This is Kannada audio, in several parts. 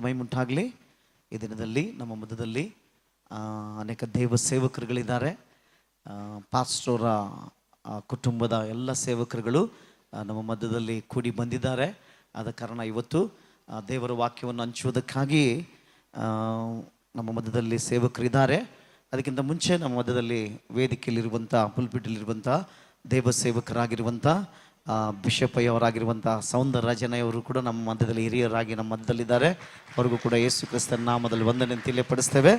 ನಾಮಕ್ಕೆ ಮಹಿಮುಂಟಾಗಲಿ. ಈ ದಿನದಲ್ಲಿ ನಮ್ಮ ಮಧ್ಯದಲ್ಲಿ ಅನೇಕ ದೇವ ಸೇವಕರುಗಳಿದ್ದಾರೆ. ಪಾಸ್ಟರ ಕುಟುಂಬದ ಎಲ್ಲ ಸೇವಕರುಗಳು ನಮ್ಮ ಮಧ್ಯದಲ್ಲಿ ಕೂಡಿ ಬಂದಿದ್ದಾರೆ. ಆದ ಕಾರಣ ಇವತ್ತು ದೇವರ ವಾಕ್ಯವನ್ನು ಹಂಚುವುದಕ್ಕಾಗಿ ನಮ್ಮ ಮಧ್ಯದಲ್ಲಿ ಸೇವಕರಿದ್ದಾರೆ. ಅದಕ್ಕಿಂತ ಮುಂಚೆ ನಮ್ಮ ಮಧ್ಯದಲ್ಲಿ ವೇದಿಕೆಯಲ್ಲಿರುವಂಥ ಪುಲ್ಪಿಟಲ್ಲಿರುವಂಥ ದೇವ ಸೇವಕರಾಗಿರುವಂಥ ಬಿಷಪ್ ಅವರಾಗಿರುವಂಥ ಸೌಂದರರಾಜನವರು ಕೂಡ ನಮ್ಮ ಮಧ್ಯದಲ್ಲಿ ಹಿರಿಯರಾಗಿ ನಮ್ಮ ಮಧ್ಯದಲ್ಲಿದ್ದಾರೆ. ಅವ್ರಿಗೂ ಕೂಡ ಯೇಸು ಕ್ರಿಸ್ತನ ನಾಮದಲ್ಲಿ ವಂದನೆ ತಿಳಿಯಪಡಿಸ್ತೇವೆ.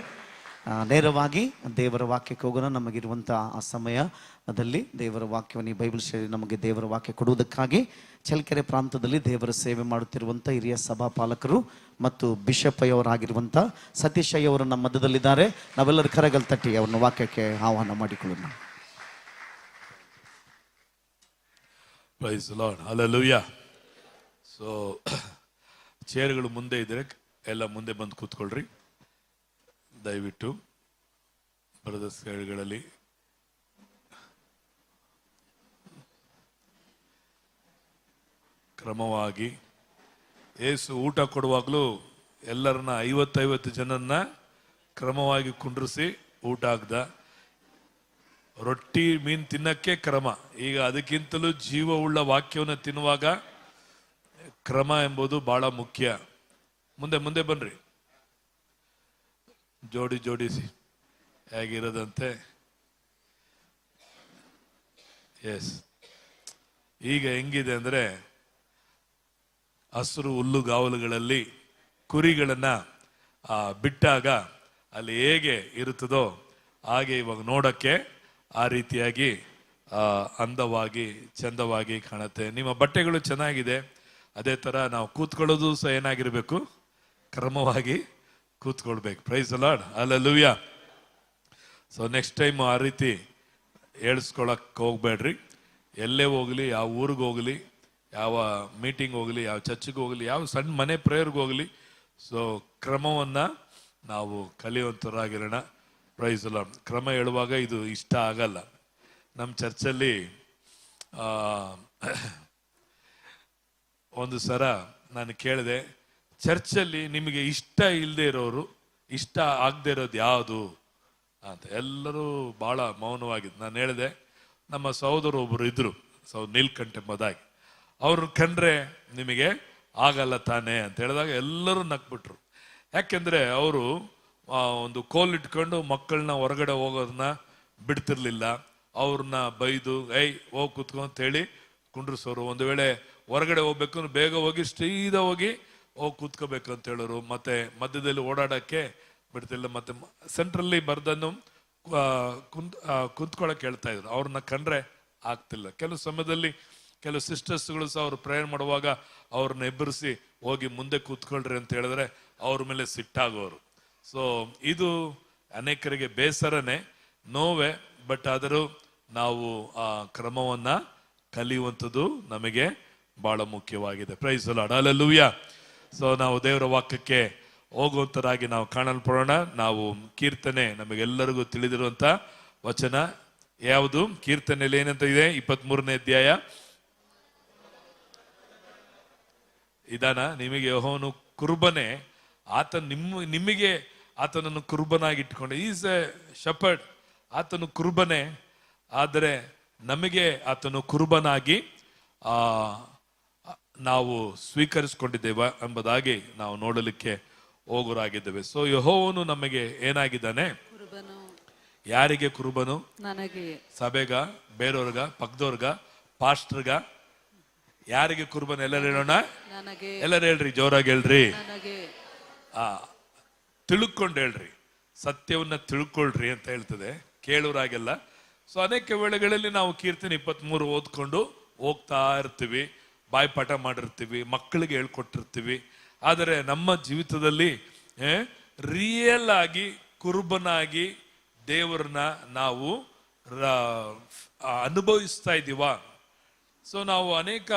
ನೇರವಾಗಿ ದೇವರ ವಾಕ್ಯಕ್ಕೆ ಹೋಗೋಣ. ನಮಗಿರುವಂಥ ಆ ಸಮಯದಲ್ಲಿ ದೇವರ ವಾಕ್ಯವನ್ನು ಈ ಬೈಬಲ್ ಶೈಲಿ ನಮಗೆ ದೇವರ ವಾಕ್ಯ ಕೊಡುವುದಕ್ಕಾಗಿ ಚಳ್ಳಕೆರೆ ಪ್ರಾಂತದಲ್ಲಿ ದೇವರ ಸೇವೆ ಮಾಡುತ್ತಿರುವಂಥ ಹಿರಿಯ ಸಭಾಪಾಲಕರು ಮತ್ತು ಬಿಷಪ್ ಅವರಾಗಿರುವಂಥ ಸತೀಶ್ ಅವರು ನಮ್ಮ ಮಧ್ಯದಲ್ಲಿದ್ದಾರೆ. ನಾವೆಲ್ಲರೂ ಕರಗಲ್ ತಟ್ಟಿ ಅವ್ರನ್ನ ವಾಕ್ಯಕ್ಕೆ ಆಹ್ವಾನ ಮಾಡಿಕೊಳ್ಳೋಣ. Praise the Lord, hallelujah. So ಚೇರ್ಗಳು ಮುಂದೆ ಇದ್ರೆ ಎಲ್ಲ ಮುಂದೆ ಬಂದು ಕೂತ್ಕೊಳ್ರಿ. ದಯವಿಟ್ಟು ಬ್ರದರ್ಸ್ ಗಳಲ್ಲಿ ಕ್ರಮವಾಗಿ ಏಸು ಊಟ ಕೊಡುವಾಗಲೂ ಎಲ್ಲರನ್ನ 50 ಜನನ್ನ ಕ್ರಮವಾಗಿ ಕುಂಡ್ರಿಸಿ ಊಟ ಹಾಕ್ದ. ರೊಟ್ಟಿ ಮೀನು ತಿನ್ನಕ್ಕೆ ಕ್ರಮ. ಈಗ ಅದಕ್ಕಿಂತಲೂ ಜೀವವುಳ್ಳ ವಾಕ್ಯವನ್ನು ತಿನ್ನುವಾಗ ಕ್ರಮ ಎಂಬುದು ಬಹಳ ಮುಖ್ಯ. ಮುಂದೆ ಮುಂದೆ ಬನ್ರಿ, ಜೋಡಿಸಿ ಹೇಗಿರೋದಂತೆ. ಎಸ್, ಈಗ ಹೆಂಗಿದೆ ಅಂದ್ರೆ ಹಸಿರು ಹುಲ್ಲುಗಾವಲುಗಳಲ್ಲಿ ಕುರಿಗಳನ್ನ ಬಿಟ್ಟಾಗ ಅಲ್ಲಿ ಹೇಗೆ ಇರುತ್ತದೋ ಹಾಗೆ ಇವಾಗ ನೋಡಕ್ಕೆ ಆ ರೀತಿಯಾಗಿ ಅಂದವಾಗಿ ಚಂದವಾಗಿ ಕಾಣುತ್ತೆ. ನಿಮ್ಮ ಬಟ್ಟೆಗಳು ಚೆನ್ನಾಗಿದೆ. ಅದೇ ತರ ನಾವು ಕೂತ್ಕೊಳ್ಳೋದು ಸಹ ಏನಾಗಿರ್ಬೇಕು, ಕ್ರಮವಾಗಿ ಕೂತ್ಕೊಳ್ಬೇಕು. Praise the Lord, hallelujah. So next time ಆ ರೀತಿ ಹೇಳಿಸ್ಕೊಳಕ್ ಹೋಗ್ಬೇಡ್ರಿ. ಎಲ್ಲೇ ಹೋಗ್ಲಿ, ಯಾವ ಊರಿಗೆ ಹೋಗ್ಲಿ, ಯಾವ ಮೀಟಿಂಗ್ ಹೋಗ್ಲಿ, ಯಾವ ಚರ್ಚ್ಗೆ ಹೋಗ್ಲಿ, ಯಾವ ಸಣ್ಣ ಮನೆ ಪ್ರೇಯರ್ಗೆ ಹೋಗ್ಲಿ, ಸೊ ಕ್ರಮವನ್ನ ನಾವು ಕಲಿಯುವಂತರಾಗಿರೋಣ. Price the lord. ಕ್ರಮ ಹೇಳುವಾಗ ಇದು ಇಷ್ಟ ಆಗಲ್ಲ. ನಮ್ಮ ಚರ್ಚಲ್ಲಿ ಒಂದು ಸಲ ನಾನು ಕೇಳಿದೆ, ಚರ್ಚಲ್ಲಿ ನಿಮಗೆ ಇಷ್ಟ ಇಲ್ಲದೆ ಇರೋರು, ಇಷ್ಟ ಆಗದೆ ಇರೋದು ಯಾವುದು ಅಂತ. ಎಲ್ಲರೂ ಬಹಳ ಮೌನವಾಗಿದ್ದು. ನಾನು ಹೇಳಿದೆ, ನಮ್ಮ ಸಹೋದರ ಒಬ್ಬರು ಇದ್ರು, ನೀಲ್ಕಂಠೆಂಬುದಾಗಿ. ಅವ್ರು ಕಂಡ್ರೆ ನಿಮಗೆ ಆಗಲ್ಲ ತಾನೇ ಅಂತ ಹೇಳಿದಾಗ ಎಲ್ಲರೂ ನಕ್ಬಿಟ್ರು. ಯಾಕೆಂದ್ರೆ ಅವರು ಒಂದು ಕೋಲ್ ಇಟ್ಕೊಂಡು ಮಕ್ಕಳನ್ನ ಹೊರಗಡೆ ಹೋಗೋದನ್ನ ಬಿಡ್ತಿರ್ಲಿಲ್ಲ. ಅವ್ರನ್ನ ಬೈದು ಹೋಗಿ ಕೂತ್ಕೊಂಡು ಅಂತ ಹೇಳಿ ಕುಂಡ್ರಿಸೋರು. ಒಂದು ವೇಳೆ ಹೊರಗಡೆ ಹೋಗ್ಬೇಕು ಅಂದ್ರೆ ಬೇಗ ಹೋಗಿ ಸೀದಾ ಹೋಗಿ ಕೂತ್ಕೋಬೇಕು ಅಂತ ಹೇಳೋರು. ಮತ್ತೆ ಮಧ್ಯದಲ್ಲಿ ಓಡಾಡಕ್ಕೆ ಬಿಡ್ತಿಲ್ಲ. ಮತ್ತೆ ಸೆಂಟ್ರಲ್ಲಿ ಬರ್ದನ್ನು ಕುಂತ್ಕೊಳಕ್ ಹೇಳ್ತಾ ಇದ್ರು. ಅವ್ರನ್ನ ಕಂಡ್ರೆ ಆಗ್ತಿಲ್ಲ. ಕೆಲವು ಸಮಯದಲ್ಲಿ ಕೆಲವು ಸಿಸ್ಟರ್ಸ್ಗಳು ಸಹ ಅವ್ರು ಪ್ರೇಯರ್ ಮಾಡುವಾಗ ಅವ್ರನ್ನ ಎಬ್ಬರಿಸಿ ಹೋಗಿ ಮುಂದೆ ಕೂತ್ಕೊಳ್ರಿ ಅಂತ ಹೇಳಿದ್ರೆ ಅವ್ರ ಮೇಲೆ ಸಿಟ್ಟಾಗೋರು. ಸೊ ಇದು ಅನೇಕರಿಗೆ ಬೇಸರನೇ, ನೋವೇ. ಬಟ್ ಆದರೂ ನಾವು ಆ ಕ್ರಮವನ್ನ ಕಲಿಯುವಂಥದ್ದು ನಮಗೆ ಬಹಳ ಮುಖ್ಯವಾಗಿದೆ. Praise the Lord, hallelujah. So ನಾವು ದೇವರ ವಾಕ್ಯಕ್ಕೆ ಹೋಗುವಂತರಾಗಿ ನಾವು ಕಾಣಲ್ಪಡೋಣ. ನಾವು ಕೀರ್ತನೆ, ನಮಗೆಲ್ಲರಿಗೂ ತಿಳಿದಿರುವಂತ ವಚನ ಯಾವುದು? ಕೀರ್ತನೆಯಲ್ಲಿ ಏನಂತ ಇದೆ? 23ನೇ ಅಧ್ಯಾಯ. ಇದಾನ ನಿಮಗೆ ಯೆಹೋವನು ಕುರುಬನೇ, ಆತ ನಿಮಗೆ ಆತನನ್ನು ಕುರುಬನಾಗಿ ಇಟ್ಕೊಂಡೆ. Is A shepherd. ಆತನು ಕುರುಬನೇ, ಆದರೆ ನಮಗೆ ಆತನು ಕುರುಬನಾಗಿ ನಾವು ಸ್ವೀಕರಿಸಿಕೊಂಡಿದ್ದೇವೆ ಎಂಬುದಾಗಿ ನಾವು ನೋಡಲಿಕ್ಕೆ ಹೋಗೋರಾಗಿದ್ದೇವೆ. ಸೊ ಯೆಹೋವನು ನಮಗೆ ಏನಾಗಿದ್ದಾನೆ? ಯಾರಿಗೆ ಕುರುಬನು? ನನಗೆ. ಸಭೆಗ, ಬೇರೆಯವ್ರಗ, ಪಕ್ಕದವ್ರಗ, ಪಾಸ್ಟರ್ಗ? ಯಾರಿಗೆ ಕುರುಬನು? ಎಲ್ಲರೂ ಹೇಳೋಣ, ಎಲ್ಲರೂ ಹೇಳ್ರಿ, ಜೋರಾಗಿ ಹೇಳ್ರಿ. ತಿಳ್ಕೊಂಡು ಹೇಳ್ರಿ, ಸತ್ಯವನ್ನ ತಿಳ್ಕೊಳ್ರಿ ಅಂತ ಹೇಳ್ತದೆ, ಕೇಳೋರಾಗೆಲ್ಲ. ಸೊ ಅನೇಕ ವೇಳೆಗಳಲ್ಲಿ ನಾವು ಕೀರ್ತನೆ 23 ಓದ್ಕೊಂಡು ಹೋಗ್ತಾ ಇರ್ತೀವಿ, ಬಾಯ್ಪಾಠ ಮಾಡಿರ್ತೀವಿ, ಮಕ್ಕಳಿಗೆ ಹೇಳ್ಕೊಟ್ಟಿರ್ತೀವಿ. ಆದರೆ ನಮ್ಮ ಜೀವಿತದಲ್ಲಿ ರಿಯಲ್ ಆಗಿ ಕುರುಬನಾಗಿ ದೇವರನ್ನ ನಾವು ಅನುಭವಿಸ್ತಾ ಇದ್ದೀವ? ಸೊ ನಾವು ಅನೇಕ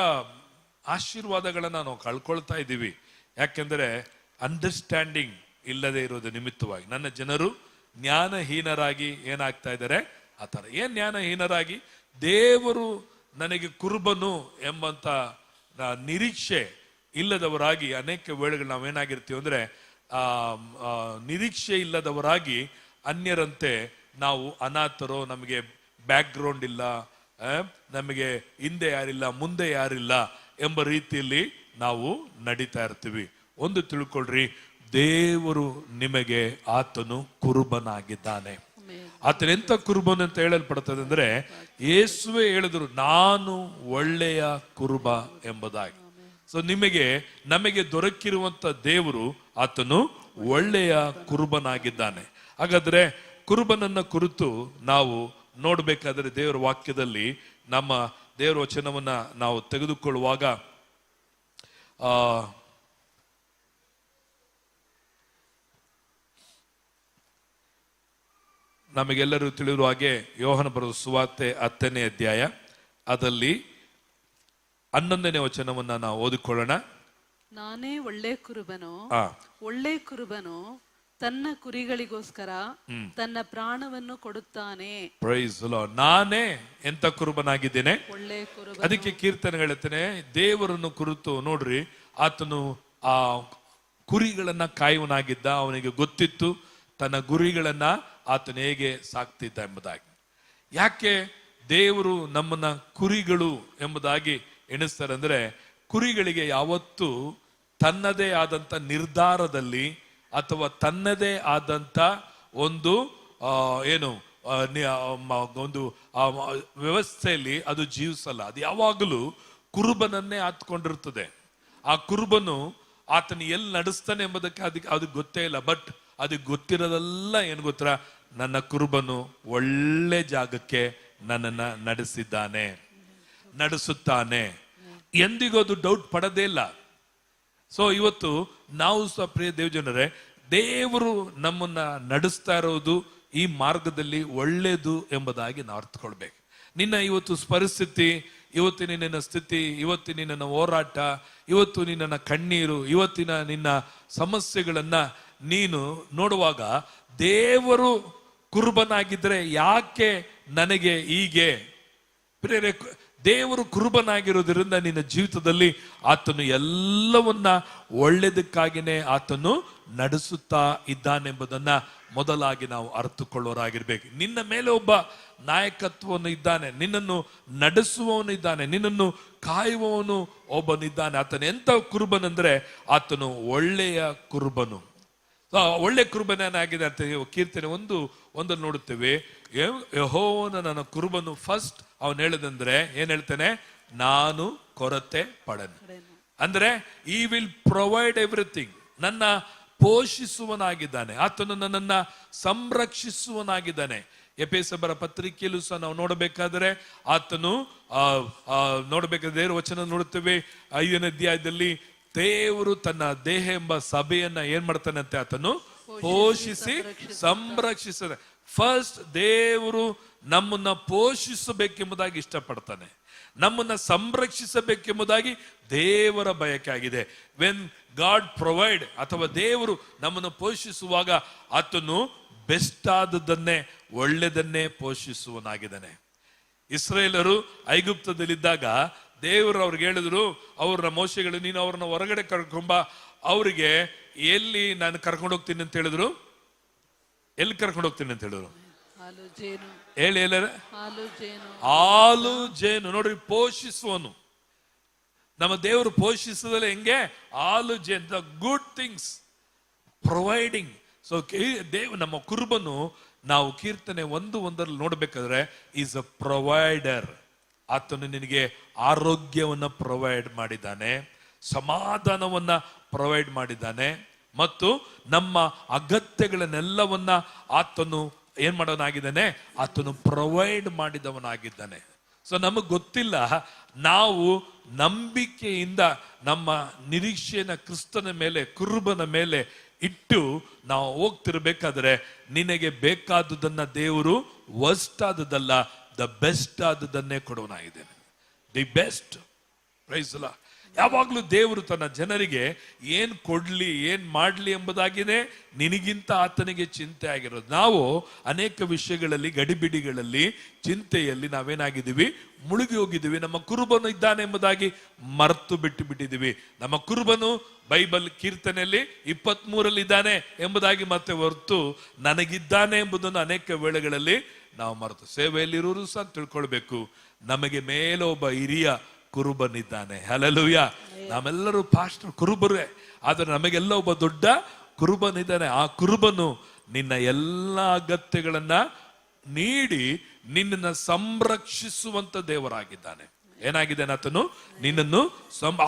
ಆಶೀರ್ವಾದಗಳನ್ನ ನಾವು ಕಳ್ಕೊಳ್ತಾ ಇದ್ದೀವಿ. ಯಾಕೆಂದ್ರೆ ಅಂಡರ್ಸ್ಟ್ಯಾಂಡಿಂಗ್ ಇಲ್ಲದೆ ಇರೋದು ನಿಮಿತ್ತವಾಗಿ ನನ್ನ ಜನರು ಜ್ಞಾನಹೀನರಾಗಿ ಏನಾಗ್ತಾ ಇದ್ದಾರೆ? ಆ ಥರ. ಏನ್ ಜ್ಞಾನಹೀನರಾಗಿ? ದೇವರು ನನಗೆ ಕುರುಬನು ಎಂಬಂತ ನಿರೀಕ್ಷೆ ಇಲ್ಲದವರಾಗಿ ಅನೇಕ ವೇಳೆಗಳು ನಾವೇನಾಗಿರ್ತೀವಿ ಅಂದ್ರೆ ನಿರೀಕ್ಷೆ ಇಲ್ಲದವರಾಗಿ ಅನ್ಯರಂತೆ ನಾವು ಅನಾಥರೋ, ನಮಗೆ ಬ್ಯಾಕ್ ಗ್ರೌಂಡ್ ಇಲ್ಲ, ನಮಗೆ ಹಿಂದೆ ಯಾರಿಲ್ಲ ಮುಂದೆ ಯಾರಿಲ್ಲ ಎಂಬ ರೀತಿಯಲ್ಲಿ ನಾವು ನಡೀತಾ ಇರ್ತೀವಿ. ಒಂದು ತಿಳ್ಕೊಳ್ರಿ, ದೇವರು ನಿಮಗೆ ಆತನು ಕುರುಬನಾಗಿದ್ದಾನೆ. ಆತನ ಎಂತ ಕುರುಬನ್ ಅಂತ ಹೇಳಲ್ಪಡ್ತದೆ ಅಂದ್ರೆ, ಯೇಸುವೆ ಹೇಳಿದ್ರು, ನಾನು ಒಳ್ಳೆಯ ಕುರುಬ ಎಂಬುದಾಗಿ. ಸೊ ನಮಗೆ ದೊರಕಿರುವಂತ ದೇವರು ಆತನು ಒಳ್ಳೆಯ ಕುರುಬನಾಗಿದ್ದಾನೆ. ಹಾಗಾದ್ರೆ ಕುರುಬನನ್ನ ಕುರಿತು ನಾವು ನೋಡ್ಬೇಕಾದ್ರೆ ದೇವರ ವಾಕ್ಯದಲ್ಲಿ ನಮ್ಮ ದೇವರ ವಚನವನ್ನ ನಾವು ತೆಗೆದುಕೊಳ್ಳುವಾಗ ನಮಗೆಲ್ಲರೂ ತಿಳಿದಿರುವ ಹಾಗೆ ಯೋಹನ ಬರೆದ ಸುವಾರ್ತೆ 10ನೇ ಅಧ್ಯಾಯ ಅದರಲ್ಲಿ 11ನೇ ವಚನವನ್ನ ನಾವು ಓದಿಕೊಳ್ಳೋಣ. ನಾನೇ ಒಳ್ಳೆ ಕುರುಬನು ತನ್ನ ಕುರಿಗಳಿಗೋಸ್ಕರ ತನ್ನ ಪ್ರಾಣವನ್ನು ಕೊಡುತ್ತಾನೆ. Praise the Lord. ನಾನೇ ಎಂತ ಕುರುಬನಾಗಿದ್ದೇನೆ, ಒಳ್ಳೆ ಕುರುಬ. ಅದಕ್ಕೆ ಕೀರ್ತನೆ ಹೇಳ್ತೇನೆ, ದೇವರನ್ನು ಕುರಿತು ನೋಡ್ರಿ, ಆತನು ಆ ಕುರಿಗಳನ್ನ ಕಾಯುವನಾಗಿದ್ದ. ಅವನಿಗೆ ಗೊತ್ತಿತ್ತು ತನ್ನ ಗುರಿಗಳನ್ನ ಆತನು ಹೇಗೆ ಸಾಕ್ತಿದ್ದ ಎಂಬುದಾಗಿ. ಯಾಕೆ ದೇವರು ನಮ್ಮನ್ನ ಕುರಿಗಳು ಎಂಬುದಾಗಿ ಎಣಿಸ್ತಾರೆ ಅಂದ್ರೆ, ಕುರಿಗಳಿಗೆ ಯಾವತ್ತೂ ತನ್ನದೇ ಆದಂತ ನಿರ್ಧಾರದಲ್ಲಿ ಅಥವಾ ತನ್ನದೇ ಆದಂತ ಒಂದು ಒಂದು ವ್ಯವಸ್ಥೆಯಲ್ಲಿ ಅದು ಜೀವಿಸಲ್ಲ. ಅದು ಯಾವಾಗಲೂ ಕುರುಬನನ್ನೇ ಹತ್ಕೊಂಡಿರ್ತದೆ. ಆ ಕುರುಬನು ಆತನ ಎಲ್ಲಿ ನಡೆಸ್ತಾನೆ ಎಂಬುದಕ್ಕೆ ಅದಕ್ಕೆ ಗೊತ್ತೇ ಇಲ್ಲ. ಬಟ್ ಅದಕ್ಕೆ ಗೊತ್ತಿರೋದೆಲ್ಲ ಏನು ಗೊತ್ತಾ, ನನ್ನ ಕುರುಬನು ಒಳ್ಳೆ ಜಾಗಕ್ಕೆ ನನ್ನನ್ನ ನಡೆಸುತ್ತಾನೆ. ಎಂದಿಗೂ ಅದು ಡೌಟ್ ಪಡೋದೇ ಇಲ್ಲ. ಸೊ ಇವತ್ತು ನಾವು ಸಹ ಪ್ರಿಯ ದೇವಜನರೇ, ದೇವರು ನಮ್ಮನ್ನ ನಡೆಸ್ತಾ ಇರೋದು ಈ ಮಾರ್ಗದಲ್ಲಿ ಒಳ್ಳೇದು ಎಂಬುದಾಗಿ ನಾವು ಅರ್ಥಕೊಳ್ಬೇಕು. ನಿನ್ನ ಇವತ್ತು ಪರಿಸ್ಥಿತಿ, ಇವತ್ತಿನ ನಿನ್ನ ಸ್ಥಿತಿ, ಇವತ್ತಿನ ನಿನ್ನ ಹೋರಾಟ, ಇವತ್ತು ನಿನ್ನ ಕಣ್ಣೀರು, ಇವತ್ತಿನ ನಿನ್ನ ಸಮಸ್ಯೆಗಳನ್ನ ನೀನು ನೋಡುವಾಗ, ದೇವರು ಕುರುಬನಾಗಿದ್ರೆ ಯಾಕೆ ನನಗೆ ಹೀಗೆ? ಪ್ರಿಯರೇ, ದೇವರು ಕುರುಬನಾಗಿರೋದ್ರಿಂದ ನಿನ್ನ ಜೀವಿತದಲ್ಲಿ ಆತನು ಎಲ್ಲವನ್ನ ಒಳ್ಳೆದಕ್ಕಾಗಿನೇ ಆತನು ನಡೆಸುತ್ತಾ ಇದ್ದಾನೆಂಬುದನ್ನ ಮೊದಲಾಗಿ ನಾವು ಅರ್ಥಕೊಳ್ಳೋರಾಗಿರ್ಬೇಕು. ನಿನ್ನ ಮೇಲೆ ಒಬ್ಬ ನಾಯಕತ್ವವನ್ನು ಇದ್ದಾನೆ, ನಿನ್ನನ್ನು ನಡೆಸುವವನು ಇದ್ದಾನೆ, ನಿನ್ನನ್ನು ಕಾಯುವವನು ಒಬ್ಬನಿದ್ದಾನೆ. ಆತನು ಎಂತ ಕುರುಬನಂದ್ರೆ ಆತನು ಒಳ್ಳೆಯ ಕುರುಬನು. ಒಳ್ಳೆ ಕುರುಬನಾಗಿದೆ ಅಂತ ಕೀರ್ತನೆ ಒಂದಲ್ಲಿ ನೋಡುತ್ತೇವೆ. ಯೆಹೋವನು ನನ್ನ ಕುರುಬನು. ಫಸ್ಟ್ ಅವನು ಹೇಳದಂದ್ರೆ ಏನ್ ಹೇಳ್ತಾನೆ, ನಾನು ಕೊರತೆ ಪಡನು. ಅಂದ್ರೆ ಈ ವಿಲ್ ಪ್ರೊವೈಡ್ ಎವ್ರಿಥಿಂಗ್. ನನ್ನ ಪೋಷಿಸುವನಾಗಿದ್ದಾನೆ, ಆತನು ನನ್ನನ್ನ ಸಂರಕ್ಷಿಸುವನಾಗಿದ್ದಾನೆ. ಎಫೆಸರ ಪತ್ರಿಕೆಯಲ್ಲೂ ಸಹ ನಾವು ನೋಡಬೇಕಾದ್ರೆ ಆತನು ನೋಡಬೇಕಾದ್ರೆ ದೇವರ ವಚನ ನೋಡುತ್ತೇವೆ 5ನೇ ಅಧ್ಯಾಯದಲ್ಲಿ, ದೇವರು ತನ್ನ ದೇಹ ಎಂಬ ಸಭೆಯನ್ನ ಏನ್ ಮಾಡ್ತಾನೆ ಅಂತ, ಆತನು ಪೋಷಿಸಿ ಸಂರಕ್ಷಿಸದೆ. ಫಸ್ಟ್ ದೇವರು ನಮ್ಮನ್ನ ಪೋಷಿಸಬೇಕೆಂಬುದಾಗಿ ಇಷ್ಟಪಡ್ತಾನೆ, ನಮ್ಮನ್ನ ಸಂರಕ್ಷಿಸಬೇಕೆಂಬುದಾಗಿ ದೇವರ ಬಯಕೆ ಆಗಿದೆ. ವೆನ್ ಗಾಡ್ ಪ್ರೊವೈಡ್ ಅಥವಾ ದೇವರು ನಮ್ಮನ್ನು ಪೋಷಿಸುವಾಗ ಆತನು ಬೆಸ್ಟ್ ಆದದನ್ನೇ, ಒಳ್ಳೆದನ್ನೇ ಪೋಷಿಸುವನಾಗಿದ್ದಾನೆ. ಇಸ್ರಾಯೇಲರು ಐಗುಪ್ತದಲ್ಲಿದ್ದಾಗ ದೇವರು ಅವ್ರಿಗೆ ಹೇಳಿದ್ರು, ಅವ್ರನ್ನ ಮೋಶೆಗಳು, ನೀನು ಅವ್ರನ್ನ ಹೊರಗಡೆ ಕರ್ಕೊಂಬ. ಅವ್ರಿಗೆ ಎಲ್ಲಿ ನಾನು ಕರ್ಕೊಂಡು ಹೋಗ್ತೀನಿ ಅಂತ ಹೇಳಿದ್ರು? ಎಲ್ಲಿ ಕರ್ಕೊಂಡು ಹೋಗ್ತೀನಿ ಅಂತ ಹೇಳಿದ್ರು? ಹೇಳಿ ಎಲ್ಲರ? ಹಾಲು ಜೇನು. ನೋಡ್ರಿ, ಪೋಷಿಸುವನು. ನಮ್ಮ ದೇವರು ಪೋಷಿಸದಲ್ಲ ಹೆಂಗೆ? ಹಾಲು ಜೇನು, the good things providing. So ನಮ್ಮ ಕುರುಬನು, ನಾವು ಕೀರ್ತನೆ 1:1 ನೋಡ್ಬೇಕಾದ್ರೆ, ಈಸ್ ಅ ಪ್ರೊವೈಡರ್. ಆತನು ನಿನಗೆ ಆರೋಗ್ಯವನ್ನ ಪ್ರೊವೈಡ್ ಮಾಡಿದ್ದಾನೆ, ಸಮಾಧಾನವನ್ನ ಪ್ರೊವೈಡ್ ಮಾಡಿದ್ದಾನೆ, ಮತ್ತು ನಮ್ಮ ಅಗತ್ಯಗಳನ್ನೆಲ್ಲವನ್ನ ಆತನು ಏನ್ ಮಾಡೋನಾಗಿದ್ದಾನೆ, ಆತನು ಪ್ರೊವೈಡ್ ಮಾಡಿದವನಾಗಿದ್ದಾನೆ. ಸೊ ನಮಗ್ ಗೊತ್ತಿಲ್ಲ, ನಾವು ನಂಬಿಕೆಯಿಂದ ನಮ್ಮ ನಿರೀಕ್ಷೆಯನ್ನ ಕ್ರಿಸ್ತನ ಮೇಲೆ, ಕುರುಬನ ಮೇಲೆ ಇಟ್ಟು ನಾವು ಹೋಗ್ತಿರ್ಬೇಕಾದ್ರೆ, ನಿನಗೆ ಬೇಕಾದುದನ್ನ ದೇವರು ವರ್ಸ್ಟ್ ಆದದಲ್ಲ, ದ ಬೆಸ್ಟ್ ಆದದನ್ನೇ ಕೊಡೋನಾಗಿದ್ದೇನೆ. The best. Praise the Lord. ಯಾವಾಗಲೂ ದೇವರು ತನ್ನ ಜನರಿಗೆ ಏನ್ ಕೊಡ್ಲಿ ಏನ್ ಮಾಡ್ಲಿ ಎಂಬುದಾಗಿನೇ ನಿನಗಿಂತ ಆತನಿಗೆ ಚಿಂತೆ ಆಗಿರೋದು. ನಾವು ಅನೇಕ ವಿಷಯಗಳಲ್ಲಿ ಗಡಿಬಿಡಿಗಳಲ್ಲಿ ಚಿಂತೆಯಲ್ಲಿ ನಾವೇನಾಗಿದ್ದೀವಿ, ಮುಳುಗಿ ಹೋಗಿದ್ದೀವಿ. ನಮ್ಮ ಕುರುಬನು ಇದ್ದಾನೆ ಎಂಬುದಾಗಿ ಮರೆತು ಬಿಟ್ಟಿದ್ದೀವಿ. ನಮ್ಮ ಕುರುಬನು ಬೈಬಲ್ ಕೀರ್ತನೆಯಲ್ಲಿ 23 ಇದ್ದಾನೆ ಎಂಬುದಾಗಿ ಮತ್ತೆ ಹೊರತು ನನಗಿದ್ದಾನೆ ಎಂಬುದನ್ನು ಅನೇಕ ವೇಳೆಗಳಲ್ಲಿ ನಾವು ಮರೆತು ಸೇವೆಯಲ್ಲಿರೋರು ಸಹ ತಿಳ್ಕೊಳ್ಬೇಕು. ನಮಗೆ ಮೇಲೆ ಒಬ್ಬ ಹಿರಿಯ ಕುರುಬನಿದ್ದಾನೆ. ಹಲ್ಲೆಲೂಯಾ. ನಾವೆಲ್ಲರೂ ಪಾಸ್ಟರ್ ಕುರುಬರೇ, ಆದ್ರೆ ನಮಗೆಲ್ಲ ಒಬ್ಬ ದೊಡ್ಡ ಕುರುಬನಿದ್ದಾನೆ. ಆ ಕುರುಬನು ನಿನ್ನ ಎಲ್ಲ ಅಗತ್ಯಗಳನ್ನ ನೀಡಿ ನಿನ್ನನ್ನು ಸಂರಕ್ಷಿಸುವಂತ ದೇವರಾಗಿದ್ದಾನೆ. ಏನಾಗಿದ್ದಾನೆ ಆತನು? ನಿನ್ನನ್ನು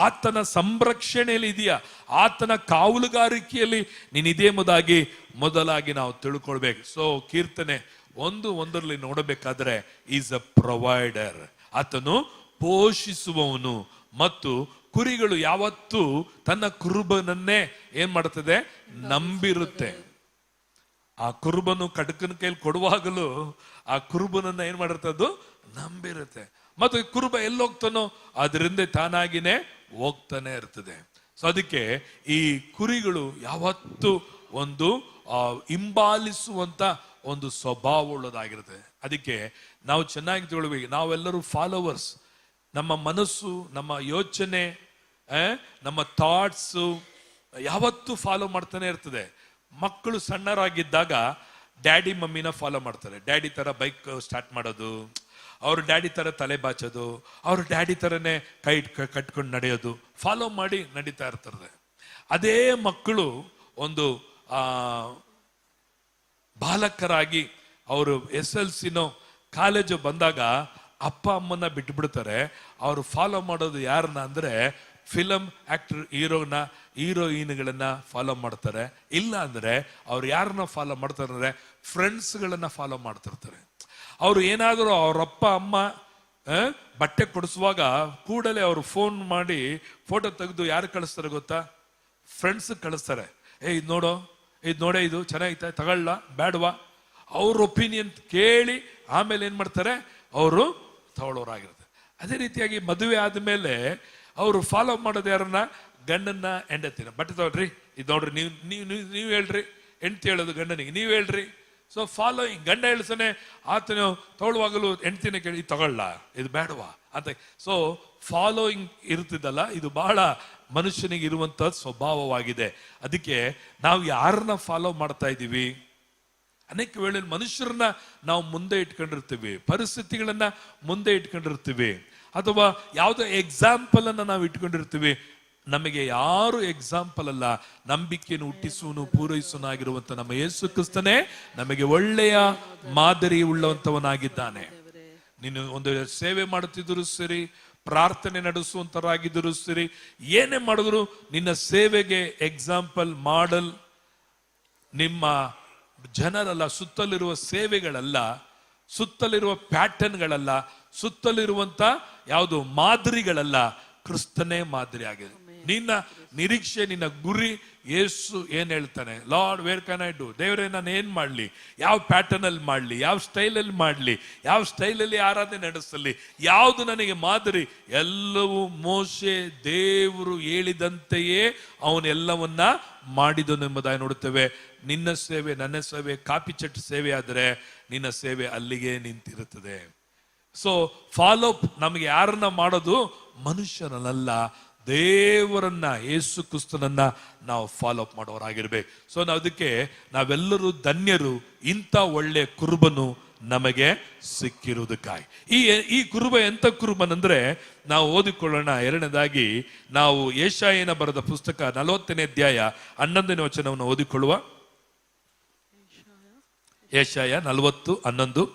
ಆತನ ಸಂರಕ್ಷಣೆಯಲ್ಲಿ ಇದೆಯಾ, ಆತನ ಕಾವಲುಗಾರಿಕೆಯಲ್ಲಿ ನೀನಿದೆ ಎಂಬುದಾಗಿ ಮೊದಲಾಗಿ ನಾವು ತಿಳ್ಕೊಳ್ಬೇಕು. ಸೊ ಕೀರ್ತನೆ 1:1 ನೋಡಬೇಕಾದ್ರೆ ಈಸ್ ಅ ಪ್ರೊವೈಡರ್. ಆತನು ಪೋಷಿಸುವವನು. ಮತ್ತು ಕುರಿಗಳು ಯಾವತ್ತೂ ತನ್ನ ಕುರುಬನನ್ನೇ ಏನ್ ಮಾಡ್ತದೆ, ನಂಬಿರುತ್ತೆ. ಆ ಕುರುಬನು ಕಡಕನ ಕೈಲಿ ಕೊಡುವಾಗಲೂ ಆ ಕುರುಬನನ್ನ ಏನ್ ಮಾಡಿರ್ತದ್ದು, ನಂಬಿರುತ್ತೆ. ಮತ್ತು ಕುರುಬ ಎಲ್ಲೋಗ್ತಾನೋ ಅದರಿಂದ ತಾನಾಗಿನೇ ಹೋಗ್ತಾನೆ ಇರ್ತದೆ. ಸೊ ಅದಕ್ಕೆ ಈ ಕುರಿಗಳು ಯಾವತ್ತೂ ಒಂದು ಹಿಂಬಾಲಿಸುವಂತ ಒಂದು ಸ್ವಭಾವ ಉಳ್ಳದಾಗಿರುತ್ತೆ. ಅದಕ್ಕೆ ನಾವು ಚೆನ್ನಾಗಿ ತಿಳ್ಬೇಕು, ನಾವೆಲ್ಲರೂ ಫಾಲೋವರ್ಸ್. ನಮ್ಮ ಮನಸ್ಸು, ನಮ್ಮ ಯೋಚನೆ, ನಮ್ಮ ಥಾಟ್ಸು ಯಾವತ್ತೂ ಫಾಲೋ ಮಾಡ್ತಾನೆ ಇರ್ತದೆ. ಮಕ್ಕಳು ಸಣ್ಣರಾಗಿದ್ದಾಗ ಡ್ಯಾಡಿ ಮಮ್ಮಿನ ಫಾಲೋ ಮಾಡ್ತಾರೆ. ಡ್ಯಾಡಿ ತರ ಬೈಕ್ ಸ್ಟಾರ್ಟ್ ಮಾಡೋದು, ಅವ್ರ ಡ್ಯಾಡಿ ತರ ತಲೆ ಬಾಚೋದು, ಅವ್ರ ಡ್ಯಾಡಿ ತರನೇ ಕೈ ಕಟ್ಕೊಂಡು ನಡೆಯೋದು, ಫಾಲೋ ಮಾಡಿ ನಡೀತಾ ಇರ್ತಾರೆ. ಅದೇ ಮಕ್ಕಳು ಒಂದು ಬಾಲಕರಾಗಿ ಅವರು SLCನೋ ಕಾಲೇಜು ಬಂದಾಗ ಅಪ್ಪ ಅಮ್ಮನ ಬಿಟ್ಬಿಡ್ತಾರೆ. ಅವರು ಫಾಲೋ ಮಾಡೋದು ಯಾರನ್ನ ಅಂದ್ರೆ ಫಿಲಮ್ ಆಕ್ಟರ್, ಹೀರೋಯಿನ್ಗಳನ್ನ ಫಾಲೋ ಮಾಡ್ತಾರೆ. ಇಲ್ಲ ಅಂದ್ರೆ ಅವ್ರು ಯಾರನ್ನ ಫಾಲೋ ಮಾಡ್ತಾರೆ ಅಂದ್ರೆ ಫ್ರೆಂಡ್ಸ್ಗಳನ್ನ ಫಾಲೋ ಮಾಡ್ತಿರ್ತಾರೆ. ಅವ್ರು ಏನಾದರೂ ಅವ್ರ ಅಪ್ಪ ಅಮ್ಮ ಬಟ್ಟೆ ಕೊಡಿಸುವಾಗ ಕೂಡಲೇ ಅವರು ಫೋನ್ ಮಾಡಿ ಫೋಟೋ ತೆಗೆದು ಯಾರು ಕಳಿಸ್ತಾರೆ ಗೊತ್ತಾ? ಫ್ರೆಂಡ್ಸ್ ಕಳಿಸ್ತಾರೆ. ಇದು ನೋಡೋ, ಇದು ನೋಡೇ, ಇದು ಚೆನ್ನಾಗಿತ್ತ, ತಗೊಳ್ಳ ಬೇಡವಾ? ಅವ್ರ ಒಪಿನಿಯನ್ ಕೇಳಿ ಆಮೇಲೆ ಏನ್ ಮಾಡ್ತಾರೆ, ಅವರು ತಗೊಳ್ಳೋರಾಗಿರುತ್ತೆ. ಅದೇ ರೀತಿಯಾಗಿ ಮದುವೆ ಆದ್ಮೇಲೆ ಅವರು ಫಾಲೋ ಮಾಡೋದು ಯಾರನ್ನ? ಗಂಡನ್ನ ಹೆಂಡತಿನ. ಬಟ್ಟೆ ತಗೊಳ್ರಿ, ಇದು ನೋಡ್ರಿ, ನೀವು ಹೇಳ್ರಿ. ಹೆಂಡತಿ ಹೇಳೋದು ಗಂಡನಿಗೆ, ನೀವು ಹೇಳ್ರಿ. So following. ಗಂಡ ಹೇಳ್ತಾನೆ, ಆತನು ತಗೊಳ್ಳುವಾಗಲೂ ಹೆಂಡತಿನ ಕೇಳಿ, ತಗೊಳ್ಳ, ಇದು ಬೇಡವಾ ಅಂತ. ಸೊ ಫಾಲೋಯಿಂಗ್ ಇರ್ತಿದ್ದಲ್ಲ, ಇದು ಬಹಳ ಮನುಷ್ಯನಿಗೆ ಇರುವಂತ ಸ್ವಭಾವವಾಗಿದೆ. ಅದಕ್ಕೆ ನಾವು ಯಾರನ್ನ ಫಾಲೋ ಮಾಡ್ತಾ ಇದ್ದೀವಿ? ಅನೇಕ ವೇಳೆ ಮನುಷ್ಯರನ್ನ ನಾವು ಮುಂದೆ ಇಟ್ಕೊಂಡಿರ್ತೀವಿ, ಪರಿಸ್ಥಿತಿಗಳನ್ನ ಮುಂದೆ ಇಟ್ಕೊಂಡಿರ್ತೀವಿ, ಅಥವಾ ಯಾವುದೋ ಎಕ್ಸಾಂಪಲ್ ಅನ್ನ ನಾವು ಇಟ್ಕೊಂಡಿರ್ತೀವಿ. ನಮಗೆ ಯಾರು ಎಕ್ಸಾಂಪಲ್ ಅಲ್ಲ. ನಂಬಿಕೆಯನ್ನು ಹುಟ್ಟಿಸುವನು ಪೂರೈಸುವನಾಗಿರುವಂತ ನಮ್ಮ ಯೇಸು ಕ್ರಿಸ್ತನೇ ನಮಗೆ ಒಳ್ಳೆಯ ಮಾದರಿ ಉಳ್ಳವಂತವನಾಗಿದ್ದಾನೆ. ನೀನು ಒಂದು ಸೇವೆ ಮಾಡುತ್ತಿದ್ರು ಸರಿ, ಪ್ರಾರ್ಥನೆ ನಡೆಸುವಂತರಾಗಿದ್ದರು ಸರಿ, ಏನೇ ಮಾಡಿದ್ರು ನಿನ್ನ ಸೇವೆಗೆ ಎಕ್ಸಾಂಪಲ್ ಮಾಡಲ್ ನಿಮ್ಮ ಜನರಲ್ಲ, ಸುತ್ತಲಿರುವ ಸೇವೆಗಳಲ್ಲ, ಸುತ್ತಲಿರುವ ಪ್ಯಾಟರ್ನ್ಗಳಲ್ಲ, ಸುತ್ತಲಿರುವಂತ ಯಾವುದು ಮಾದರಿಗಳಲ್ಲ, ಕ್ರಿಸ್ತನೇ ಮಾದರಿ ಆಗಿದೆ. ನಿನ್ನ ನಿರೀಕ್ಷೆ, ನಿನ್ನ ಗುರಿ ಯೇಸು ಏನ್ ಹೇಳ್ತಾನೆ, lord where can I do, ದೇವರೇ ನಾನು ಏನ್ ಮಾಡ್ಲಿ, ಯಾವ ಪ್ಯಾಟರ್ನ್ ಅಲ್ಲಿ ಮಾಡ್ಲಿ, ಯಾವ ಸ್ಟೈಲ್ ಅಲ್ಲಿ ಮಾಡ್ಲಿ, ಯಾವ ಸ್ಟೈಲ್ ಅಲ್ಲಿ ಆರಾಧನೆ ನಡೆಸಲಿ, ಯಾವುದು ನನಗೆ ಮಾದರಿ? ಎಲ್ಲವೂ ಮೋಶೆ ದೇವರು ಹೇಳಿದಂತೆಯೇ ಅವನೆಲ್ಲವನ್ನ ಮಾಡಿದನು ಎಂಬುದಾಗಿ ನೋಡುತ್ತೇವೆ. ನಿನ್ನ ಸೇವೆ, ನನ್ನ ಸೇವೆ ಕಾಪಿ ಚಟ್ ಸೇವೆ ಆದರೆ ನಿನ್ನ ಸೇವೆ ಅಲ್ಲಿಗೆ ನಿಂತಿರುತ್ತದೆ. ಸೊ ಫಾಲೋ ನಮಗೆ ಯಾರನ್ನ ಮಾಡೋದು? ಮನುಷ್ಯನಲ್ಲ, ದೇವರನ್ನ, ಯೇಸು ಕ್ರಿಸ್ತನನ್ನ ನಾವು ಫಾಲೋ ಅಪ್ ಮಾಡೋರಾಗಿರ್ಬೇಕು. ಸೊ ಅದಕ್ಕೆ ನಾವೆಲ್ಲರೂ ಧನ್ಯರು, ಇಂಥ ಒಳ್ಳೆ ಕುರುಬನು ನಮಗೆ ಸಿಕ್ಕಿರುವುದಕ್ಕಾಗಿ. ಈ ಕುರುಬ ಎಂತ ಕುರುಬನಂದ್ರೆ ನಾವು ಓದಿಕೊಳ್ಳೋಣ. ಎರಡನೇದಾಗಿ ನಾವು ಯೆಶಾಯನ ಬರೆದ ಪುಸ್ತಕ 40ನೇ ಅಧ್ಯಾಯ 11ನೇ ವಚನವನ್ನು ಓದಿಕೊಳ್ಳುವ. ಯೆಶಾಯ 40:11.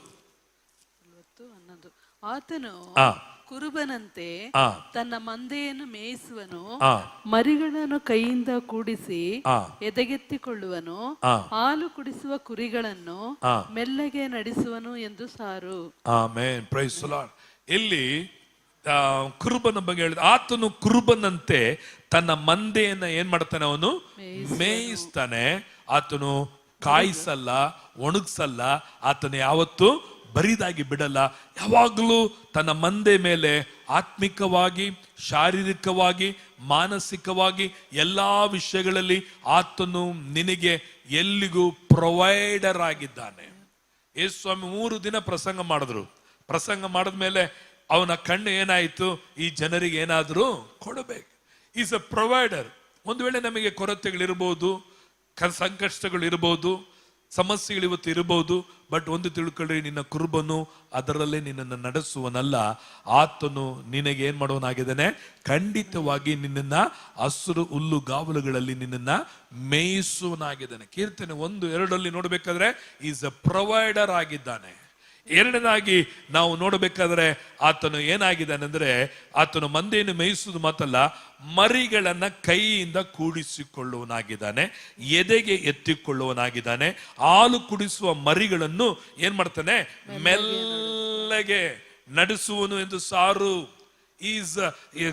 ಆತನು ಕುರುಬನಂತೆ ತನ್ನ ಮಂದೆಯನ್ನು ಮೇಯಿಸುವನು, ಮರಿಗಳನ್ನು ಕೈಯಿಂದ ಕೂಡಿಸಿ ಎದೆಗೆತ್ತಿಕೊಳ್ಳುವನು, ಹಾಲು ಕುಡಿಸುವ ಕುರಿಗಳನ್ನು ಮೆಲ್ಲಗೆ ನಡೆಸುವನು ಎಂದು ಸಾರು. Amen, praise the Lord. ಇಲ್ಲಿ ಕುರುಬನ ಬಗ್ಗೆ ಹೇಳಿದ, ಆತನು ಕುರುಬನಂತೆ ತನ್ನ ಮಂದೆಯನ್ನ ಏನ್ ಮಾಡ್ತಾನೆ? ಅವನು ಮೇಯಿಸ್ತಾನೆ. ಆತನು ಕಾಯಿಸಲ್ಲ, ಒಣಗಿಸಲ್ಲ, ಆತನು ಯಾವತ್ತು ಬರಿದಾಗಿ ಬಿಡಲ್ಲ. ಯಾವಾಗಲೂ ತನ್ನ ಮಂದೆ ಮೇಲೆ ಆತ್ಮಿಕವಾಗಿ, ಶಾರೀರಿಕವಾಗಿ, ಮಾನಸಿಕವಾಗಿ ಎಲ್ಲಾ ವಿಷಯಗಳಲ್ಲಿ ಆತನು ನಿನಗೆ ಎಲ್ಲಿಗೂ ಪ್ರೊವೈಡರ್ ಆಗಿದ್ದಾನೆ. ಯೇಸು ಸ್ವಾಮಿ 3 ದಿನ ಪ್ರಸಂಗ ಮಾಡಿದ್ರು. ಪ್ರಸಂಗ ಮಾಡಿದ್ಮೇಲೆ ಅವನ ಕಣ್ಣು ಏನಾಯಿತು, ಈ ಜನರಿಗೆ ಏನಾದರೂ ಕೊಡಬೇಕು. Is a provider. ಒಂದು ವೇಳೆ ನಮಗೆ ಕೊರತೆಗಳಿರ್ಬೋದು, ಸಂಕಷ್ಟಗಳು ಇರ್ಬೋದು, ಸಮಸ್ಯೆಗಳು ಇವತ್ತು ಇರಬಹುದು. ಬಟ್ ಒಂದು ತಿಳ್ಕೊಳ್ಳಿ, ನಿನ್ನ ಕುರುಬನು ಅದರಲ್ಲೇ ನಿನ್ನನ್ನು ನಡೆಸುವನಲ್ಲ. ಆತನು ನಿನಗೆ ಏನ್ ಮಾಡುವನಾಗಿದ್ದಾನೆ, ಖಂಡಿತವಾಗಿ ನಿನ್ನನ್ನ ಹಸಿರು ಹುಲ್ಲು ಗಾವಲುಗಳಲ್ಲಿ ನಿನ್ನನ್ನ ಮೇಯಿಸುವನಾಗಿದ್ದಾನೆ. ಕೀರ್ತನೆ 1:2 ನೋಡ್ಬೇಕಾದ್ರೆ ಈಸ್ ಅ ಪ್ರೊವೈಡರ್ ಆಗಿದ್ದಾನೆ. ಎರಡನೇದಾಗಿ ನಾವು ನೋಡಬೇಕಾದ್ರೆ ಆತನು ಏನಾಗಿದ್ದಾನೆ ಅಂದ್ರೆ, ಆತನು ಮಂದೆಯನ್ನು ಮೇಯಿಸುವುದು ಮಾತಲ್ಲ, ಮರಿಗಳನ್ನ ಕೈಯಿಂದ ಕೂಡಿಸಿಕೊಳ್ಳುವನಾಗಿದ್ದಾನೆ, ಎದೆಗೆ ಎತ್ತಿಕೊಳ್ಳುವನಾಗಿದ್ದಾನೆ. ಹಾಲು ಕುಡಿಸುವ ಮರಿಗಳನ್ನು ಏನ್ ಮಾಡ್ತಾನೆ, ಮೆಲ್ಲಗೆ ನಡೆಸುವನು ಎಂದು ಸಾರು. ಈಸ್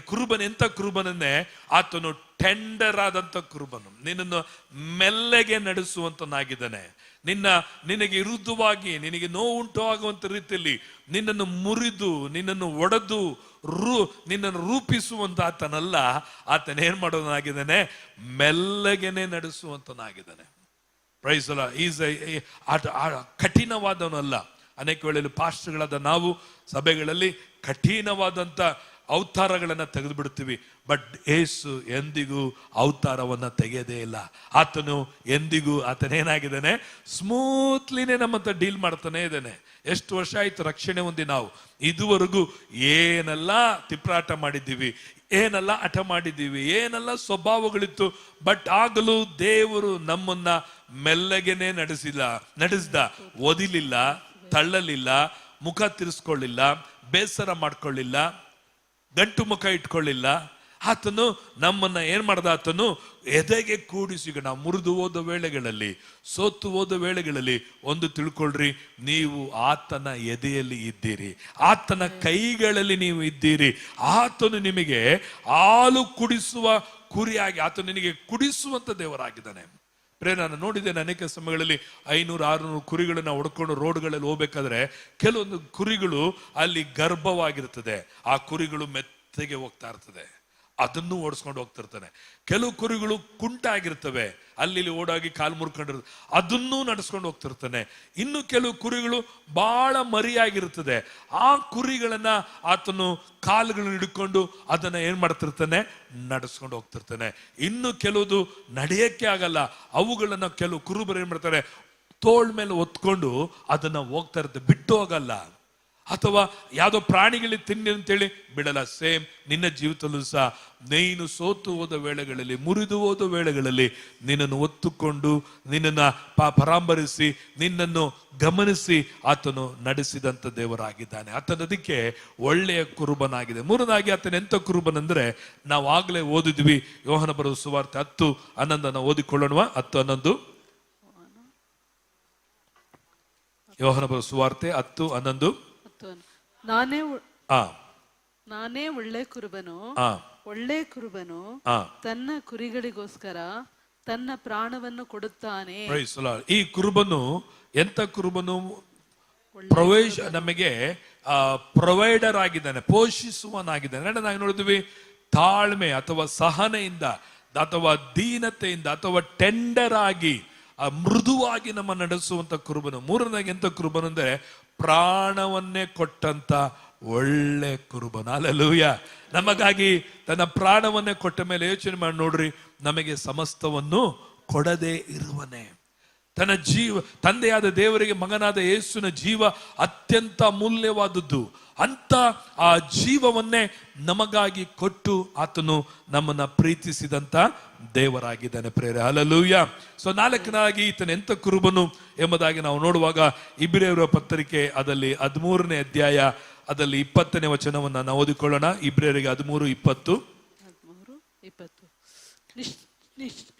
ಕುರುಬನ್. ಎಂತ ಕುರುಬನನ್ನೇ ಆತನು ಟೆಂಡರ್ ಆದಂತ ಕುರುಬನು, ನಿನ್ನನ್ನು ಮೆಲ್ಲಗೆ ನಡೆಸುವಂತನಾಗಿದ್ದಾನೆ. ನಿನಗೆ ವಿರುದ್ಧವಾಗಿ, ನಿನಗೆ ನೋವು ಉಂಟುವಾಗುವಂತ ರೀತಿಯಲ್ಲಿ ನಿನ್ನನ್ನು ಮುರಿದು, ನಿನ್ನನ್ನು ಒಡೆದು, ನಿನ್ನನ್ನು ರೂಪಿಸುವಂತ ಆತನಲ್ಲ. ಆತನ ಏನ್ ಮಾಡೋನಾಗಿದ್ದಾನೆ, ಮೆಲ್ಲಗೆನೆ ನಡೆಸುವಂತನಾಗಿದ್ದಾನೆ. ಪ್ರೈಸ್ ಅಲ್ಲ. ಈಸ್ ಕಠಿಣವಾದವನಲ್ಲ. ಅನೇಕ ವೇಳೆಯಲ್ಲಿ ಪಾಸ್ಟರ್ಗಳಾದ ನಾವು ಸಭೆಗಳಲ್ಲಿ ಕಠಿಣವಾದಂತ ಅವತಾರಗಳನ್ನ ತೆಗೆದು ಬಿಡ್ತೀವಿ. ಬಟ್ ಯೇಸು ಎಂದಿಗೂ ಅವತಾರವನ್ನ ತೆಗೆಯದೇ ಇಲ್ಲ. ಆತನು ಎಂದಿಗೂ, ಆತನೇನಾಗಿದ್ದಾನೆ, ಸ್ಮೂತ್ಲಿನೇ ನಮ್ಮಂತ ಡೀಲ್ ಮಾಡ್ತಾನೆ ಇದ್ದಾನೆ. ಎಷ್ಟು ವರ್ಷ ಆಯ್ತು ರಕ್ಷಣೆ ಹೊಂದಿ ನಾವು. ಇದುವರೆಗೂ ಏನೆಲ್ಲ ತಿಪ್ರಾಟ ಮಾಡಿದ್ದೀವಿ, ಏನೆಲ್ಲ ಹಠ ಮಾಡಿದ್ದೀವಿ, ಏನೆಲ್ಲ ಸ್ವಭಾವಗಳಿತ್ತು. ಬಟ್ ಆಗಲೂ ದೇವರು ನಮ್ಮನ್ನ ಮೆಲ್ಲಗೆನೆ ನಡೆಸಿದ. ಒದಿಲಿಲ್ಲ, ತಳ್ಳಲಿಲ್ಲ, ಮುಖ ತಿರ್ಸ್ಕೊಳ್ಳಿಲ್ಲ, ಬೇಸರ ಮಾಡ್ಕೊಳ್ಳಿಲ್ಲ, ಗಂಟು ಮುಖ ಇಟ್ಕೊಳ್ಳಿಲ್ಲ. ಆತನು ನಮ್ಮನ್ನ ಏನ್ ಮಾಡ್ದ, ಆತನು ಎದೆಗೆ ಕೂಡಿಸಿ. ನಾವು ಮುರಿದು ಹೋದ ವೇಳೆಗಳಲ್ಲಿ, ಸೋತು ಹೋದ ವೇಳೆಗಳಲ್ಲಿ ಒಂದು ತಿಳ್ಕೊಳ್ರಿ, ನೀವು ಆತನ ಎದೆಯಲ್ಲಿ ಇದ್ದೀರಿ, ಆತನ ಕೈಗಳಲ್ಲಿ ನೀವು ಇದ್ದೀರಿ. ಆತನು ನಿಮಗೆ ಹಾಲು ಕುಡಿಸುವ ಕುರಿಯಾಗಿ, ಆತನು ನಿನಗೆ ಕುಡಿಸುವಂತ ದೇವರಾಗಿದ್ದಾನೆ. ನಾನು ನೋಡಿದ್ದೇನೆ ಅನೇಕ ಸಮಯಗಳಲ್ಲಿ 500-600 ಕುರಿಗಳನ್ನ ಹೊಡ್ಕೊಂಡು ರೋಡ್ಗಳಲ್ಲಿ ಹೋಗ್ಬೇಕಾದ್ರೆ ಕೆಲವೊಂದು ಕುರಿಗಳು ಅಲ್ಲಿ ಗರ್ಭವಾಗಿರ್ತದೆ. ಆ ಕುರಿಗಳು ಮೆತ್ತಗೆ ಹೋಗ್ತಾ ಇರ್ತದೆ, ಅದನ್ನು ಓಡಿಸ್ಕೊಂಡು ಹೋಗ್ತಿರ್ತಾನೆ. ಕೆಲವು ಕುರಿಗಳು ಕುಂಟಾಗಿರ್ತವೆ, ಅಲ್ಲಿ ಓಡಾಗಿ ಕಾಲು ಮುರ್ಕೊಂಡಿರ್ತದೆ, ಅದನ್ನೂ ನಡೆಸ್ಕೊಂಡು ಹೋಗ್ತಿರ್ತಾನೆ. ಇನ್ನು ಕೆಲವು ಕುರಿಗಳು ಬಹಳ ಮರಿಯಾಗಿರ್ತದೆ. ಆ ಕುರಿಗಳನ್ನ ಆತನು ಕಾಲುಗಳನ್ನ ಹಿಡ್ಕೊಂಡು ಅದನ್ನ ಏನ್ ಮಾಡ್ತಿರ್ತಾನೆ, ನಡೆಸ್ಕೊಂಡು ಹೋಗ್ತಿರ್ತಾನೆ. ಇನ್ನು ಕೆಲವುದು ನಡೆಯಕ್ಕೆ ಆಗಲ್ಲ, ಅವುಗಳನ್ನ ಕೆಲವು ಕುರುಬರು ಏನ್ ಮಾಡ್ತಾರೆ, ತೋಳ್ ಮೇಲೆ ಹೊತ್ಕೊಂಡು ಅದನ್ನ ಹೋಗ್ತಾ ಇರುತ್ತೆ, ಬಿಟ್ಟು ಹೋಗಲ್ಲ. ಅಥವಾ ಯಾವುದೋ ಪ್ರಾಣಿಗಳಿಗೆ ತಿನ್ನಿ ಅಂತೇಳಿ ಬಿಡಲ್ಲ. ಸೇಮ್ ನಿನ್ನ ಜೀವಿತದಲ್ಲೂ ಸಹ ನೀನು ಸೋತು ಹೋದ ವೇಳೆಗಳಲ್ಲಿ, ಮುರಿದು ಹೋದ ವೇಳೆಗಳಲ್ಲಿ ನಿನ್ನನ್ನು ಒತ್ತುಕೊಂಡು, ನಿನ್ನನ್ನು ಪರಾಂಬರಿಸಿ, ನಿನ್ನನ್ನು ಗಮನಿಸಿ ಆತನು ನಡೆಸಿದಂತ ದೇವರಾಗಿದ್ದಾನೆ. ಆತನದಕ್ಕೆ ಒಳ್ಳೆಯ ಕುರುಬನಾಗಿದೆ. ಮೂರನಾಗಿ ಆತನ ಎಂತ ಕುರುಬನ್ ಅಂದ್ರೆ, ನಾವು ಆಗ್ಲೇ ಓದಿದ್ವಿ, ಯೋಹನ ಬರೆದ ಸುವಾರ್ತೆ 10:11 ಓದಿಕೊಳ್ಳೋಣ. 10:11 ಯೋಹನ ಬರೆದ ಸುವಾರ್ತೆ 10:11. ನಾನೇ ಒಳ್ಳೆ ಕುರುಬನು. ಒಳ್ಳೆ ಕುರುಬನು ತನ್ನ ಕುರಿಗಳಿಗೋಸ್ಕರ ತನ್ನ ಪ್ರಾಣವನ್ನು ಕೊಡುತ್ತಾನೆ. ಈ ಕುರುಬನು ಎಂತ ಕುರುಬನು, ನಮಗೆ ಪ್ರೊವೈಡರ್ ಆಗಿದ್ದಾನೆ, ಪೋಷಿಸುವನಾಗಿದ್ದಾನೆ. ನಾವು ನೋಡಿದ್ವಿ, ತಾಳ್ಮೆ ಅಥವಾ ಸಹನೆಯಿಂದ ಅಥವಾ ದೀನತೆಯಿಂದ ಅಥವಾ ಟೆಂಡರ್ ಆಗಿ ಮೃದುವಾಗಿ ನಮ್ಮ ನಡೆಸುವಂತ ಕುರುಬನು. ಮೂರನಾಗಿ ಎಂತ ಕುರುಬನು ಅಂದ್ರೆ, ಪ್ರಾಣವನ್ನೇ ಕೊಟ್ಟಂತ ಒಳ್ಳೆ ಕುರುಬನು. ಹಲ್ಲೆಲೂಯ. ನಮಗಾಗಿ ತನ್ನ ಪ್ರಾಣವನ್ನೇ ಕೊಟ್ಟ ಮೇಲೆ ಯೋಚನೆ ಮಾಡಿ ನೋಡ್ರಿ, ನಮಗೆ ಸಮಸ್ತವನ್ನು ಕೊಡದೇ ಇರುವನೇ. ತನ್ನ ತಂದೆಯಾದ ದೇವರಿಗೆ ಮಗನಾದ ಯೇಸುವಿನ ಜೀವ ಅತ್ಯಂತ ಅಮೂಲ್ಯವಾದದ್ದು. ಅಂತ ಆ ಜೀವವನ್ನೇ ನಮಗಾಗಿ ಕೊಟ್ಟು ಆತನು ನಮ್ಮನ್ನ ಪ್ರೀತಿಸಿದಂತ ದೇವರಾಗಿದ್ದಾನೆ ಪ್ರೇರೆ. ಹಲ್ಲೆಲೂಯ. ಸೊ 4ನೇದಾಗಿ ಈತನ ಎಂತ ಕುರುಬನು ಎಂಬುದಾಗಿ ನಾವು ನೋಡುವಾಗ, ಇಬ್ರಿಯರ ಪತ್ರಿಕೆ ಅದರಲ್ಲಿ 13ನೇ ಅಧ್ಯಾಯ ಅದರಲ್ಲಿ 20ನೇ ವಚನವನ್ನ ನಾವು ಓದಿಕೊಳ್ಳೋಣ. ಇಬ್ರಿಯರಿಗೆ 13:20.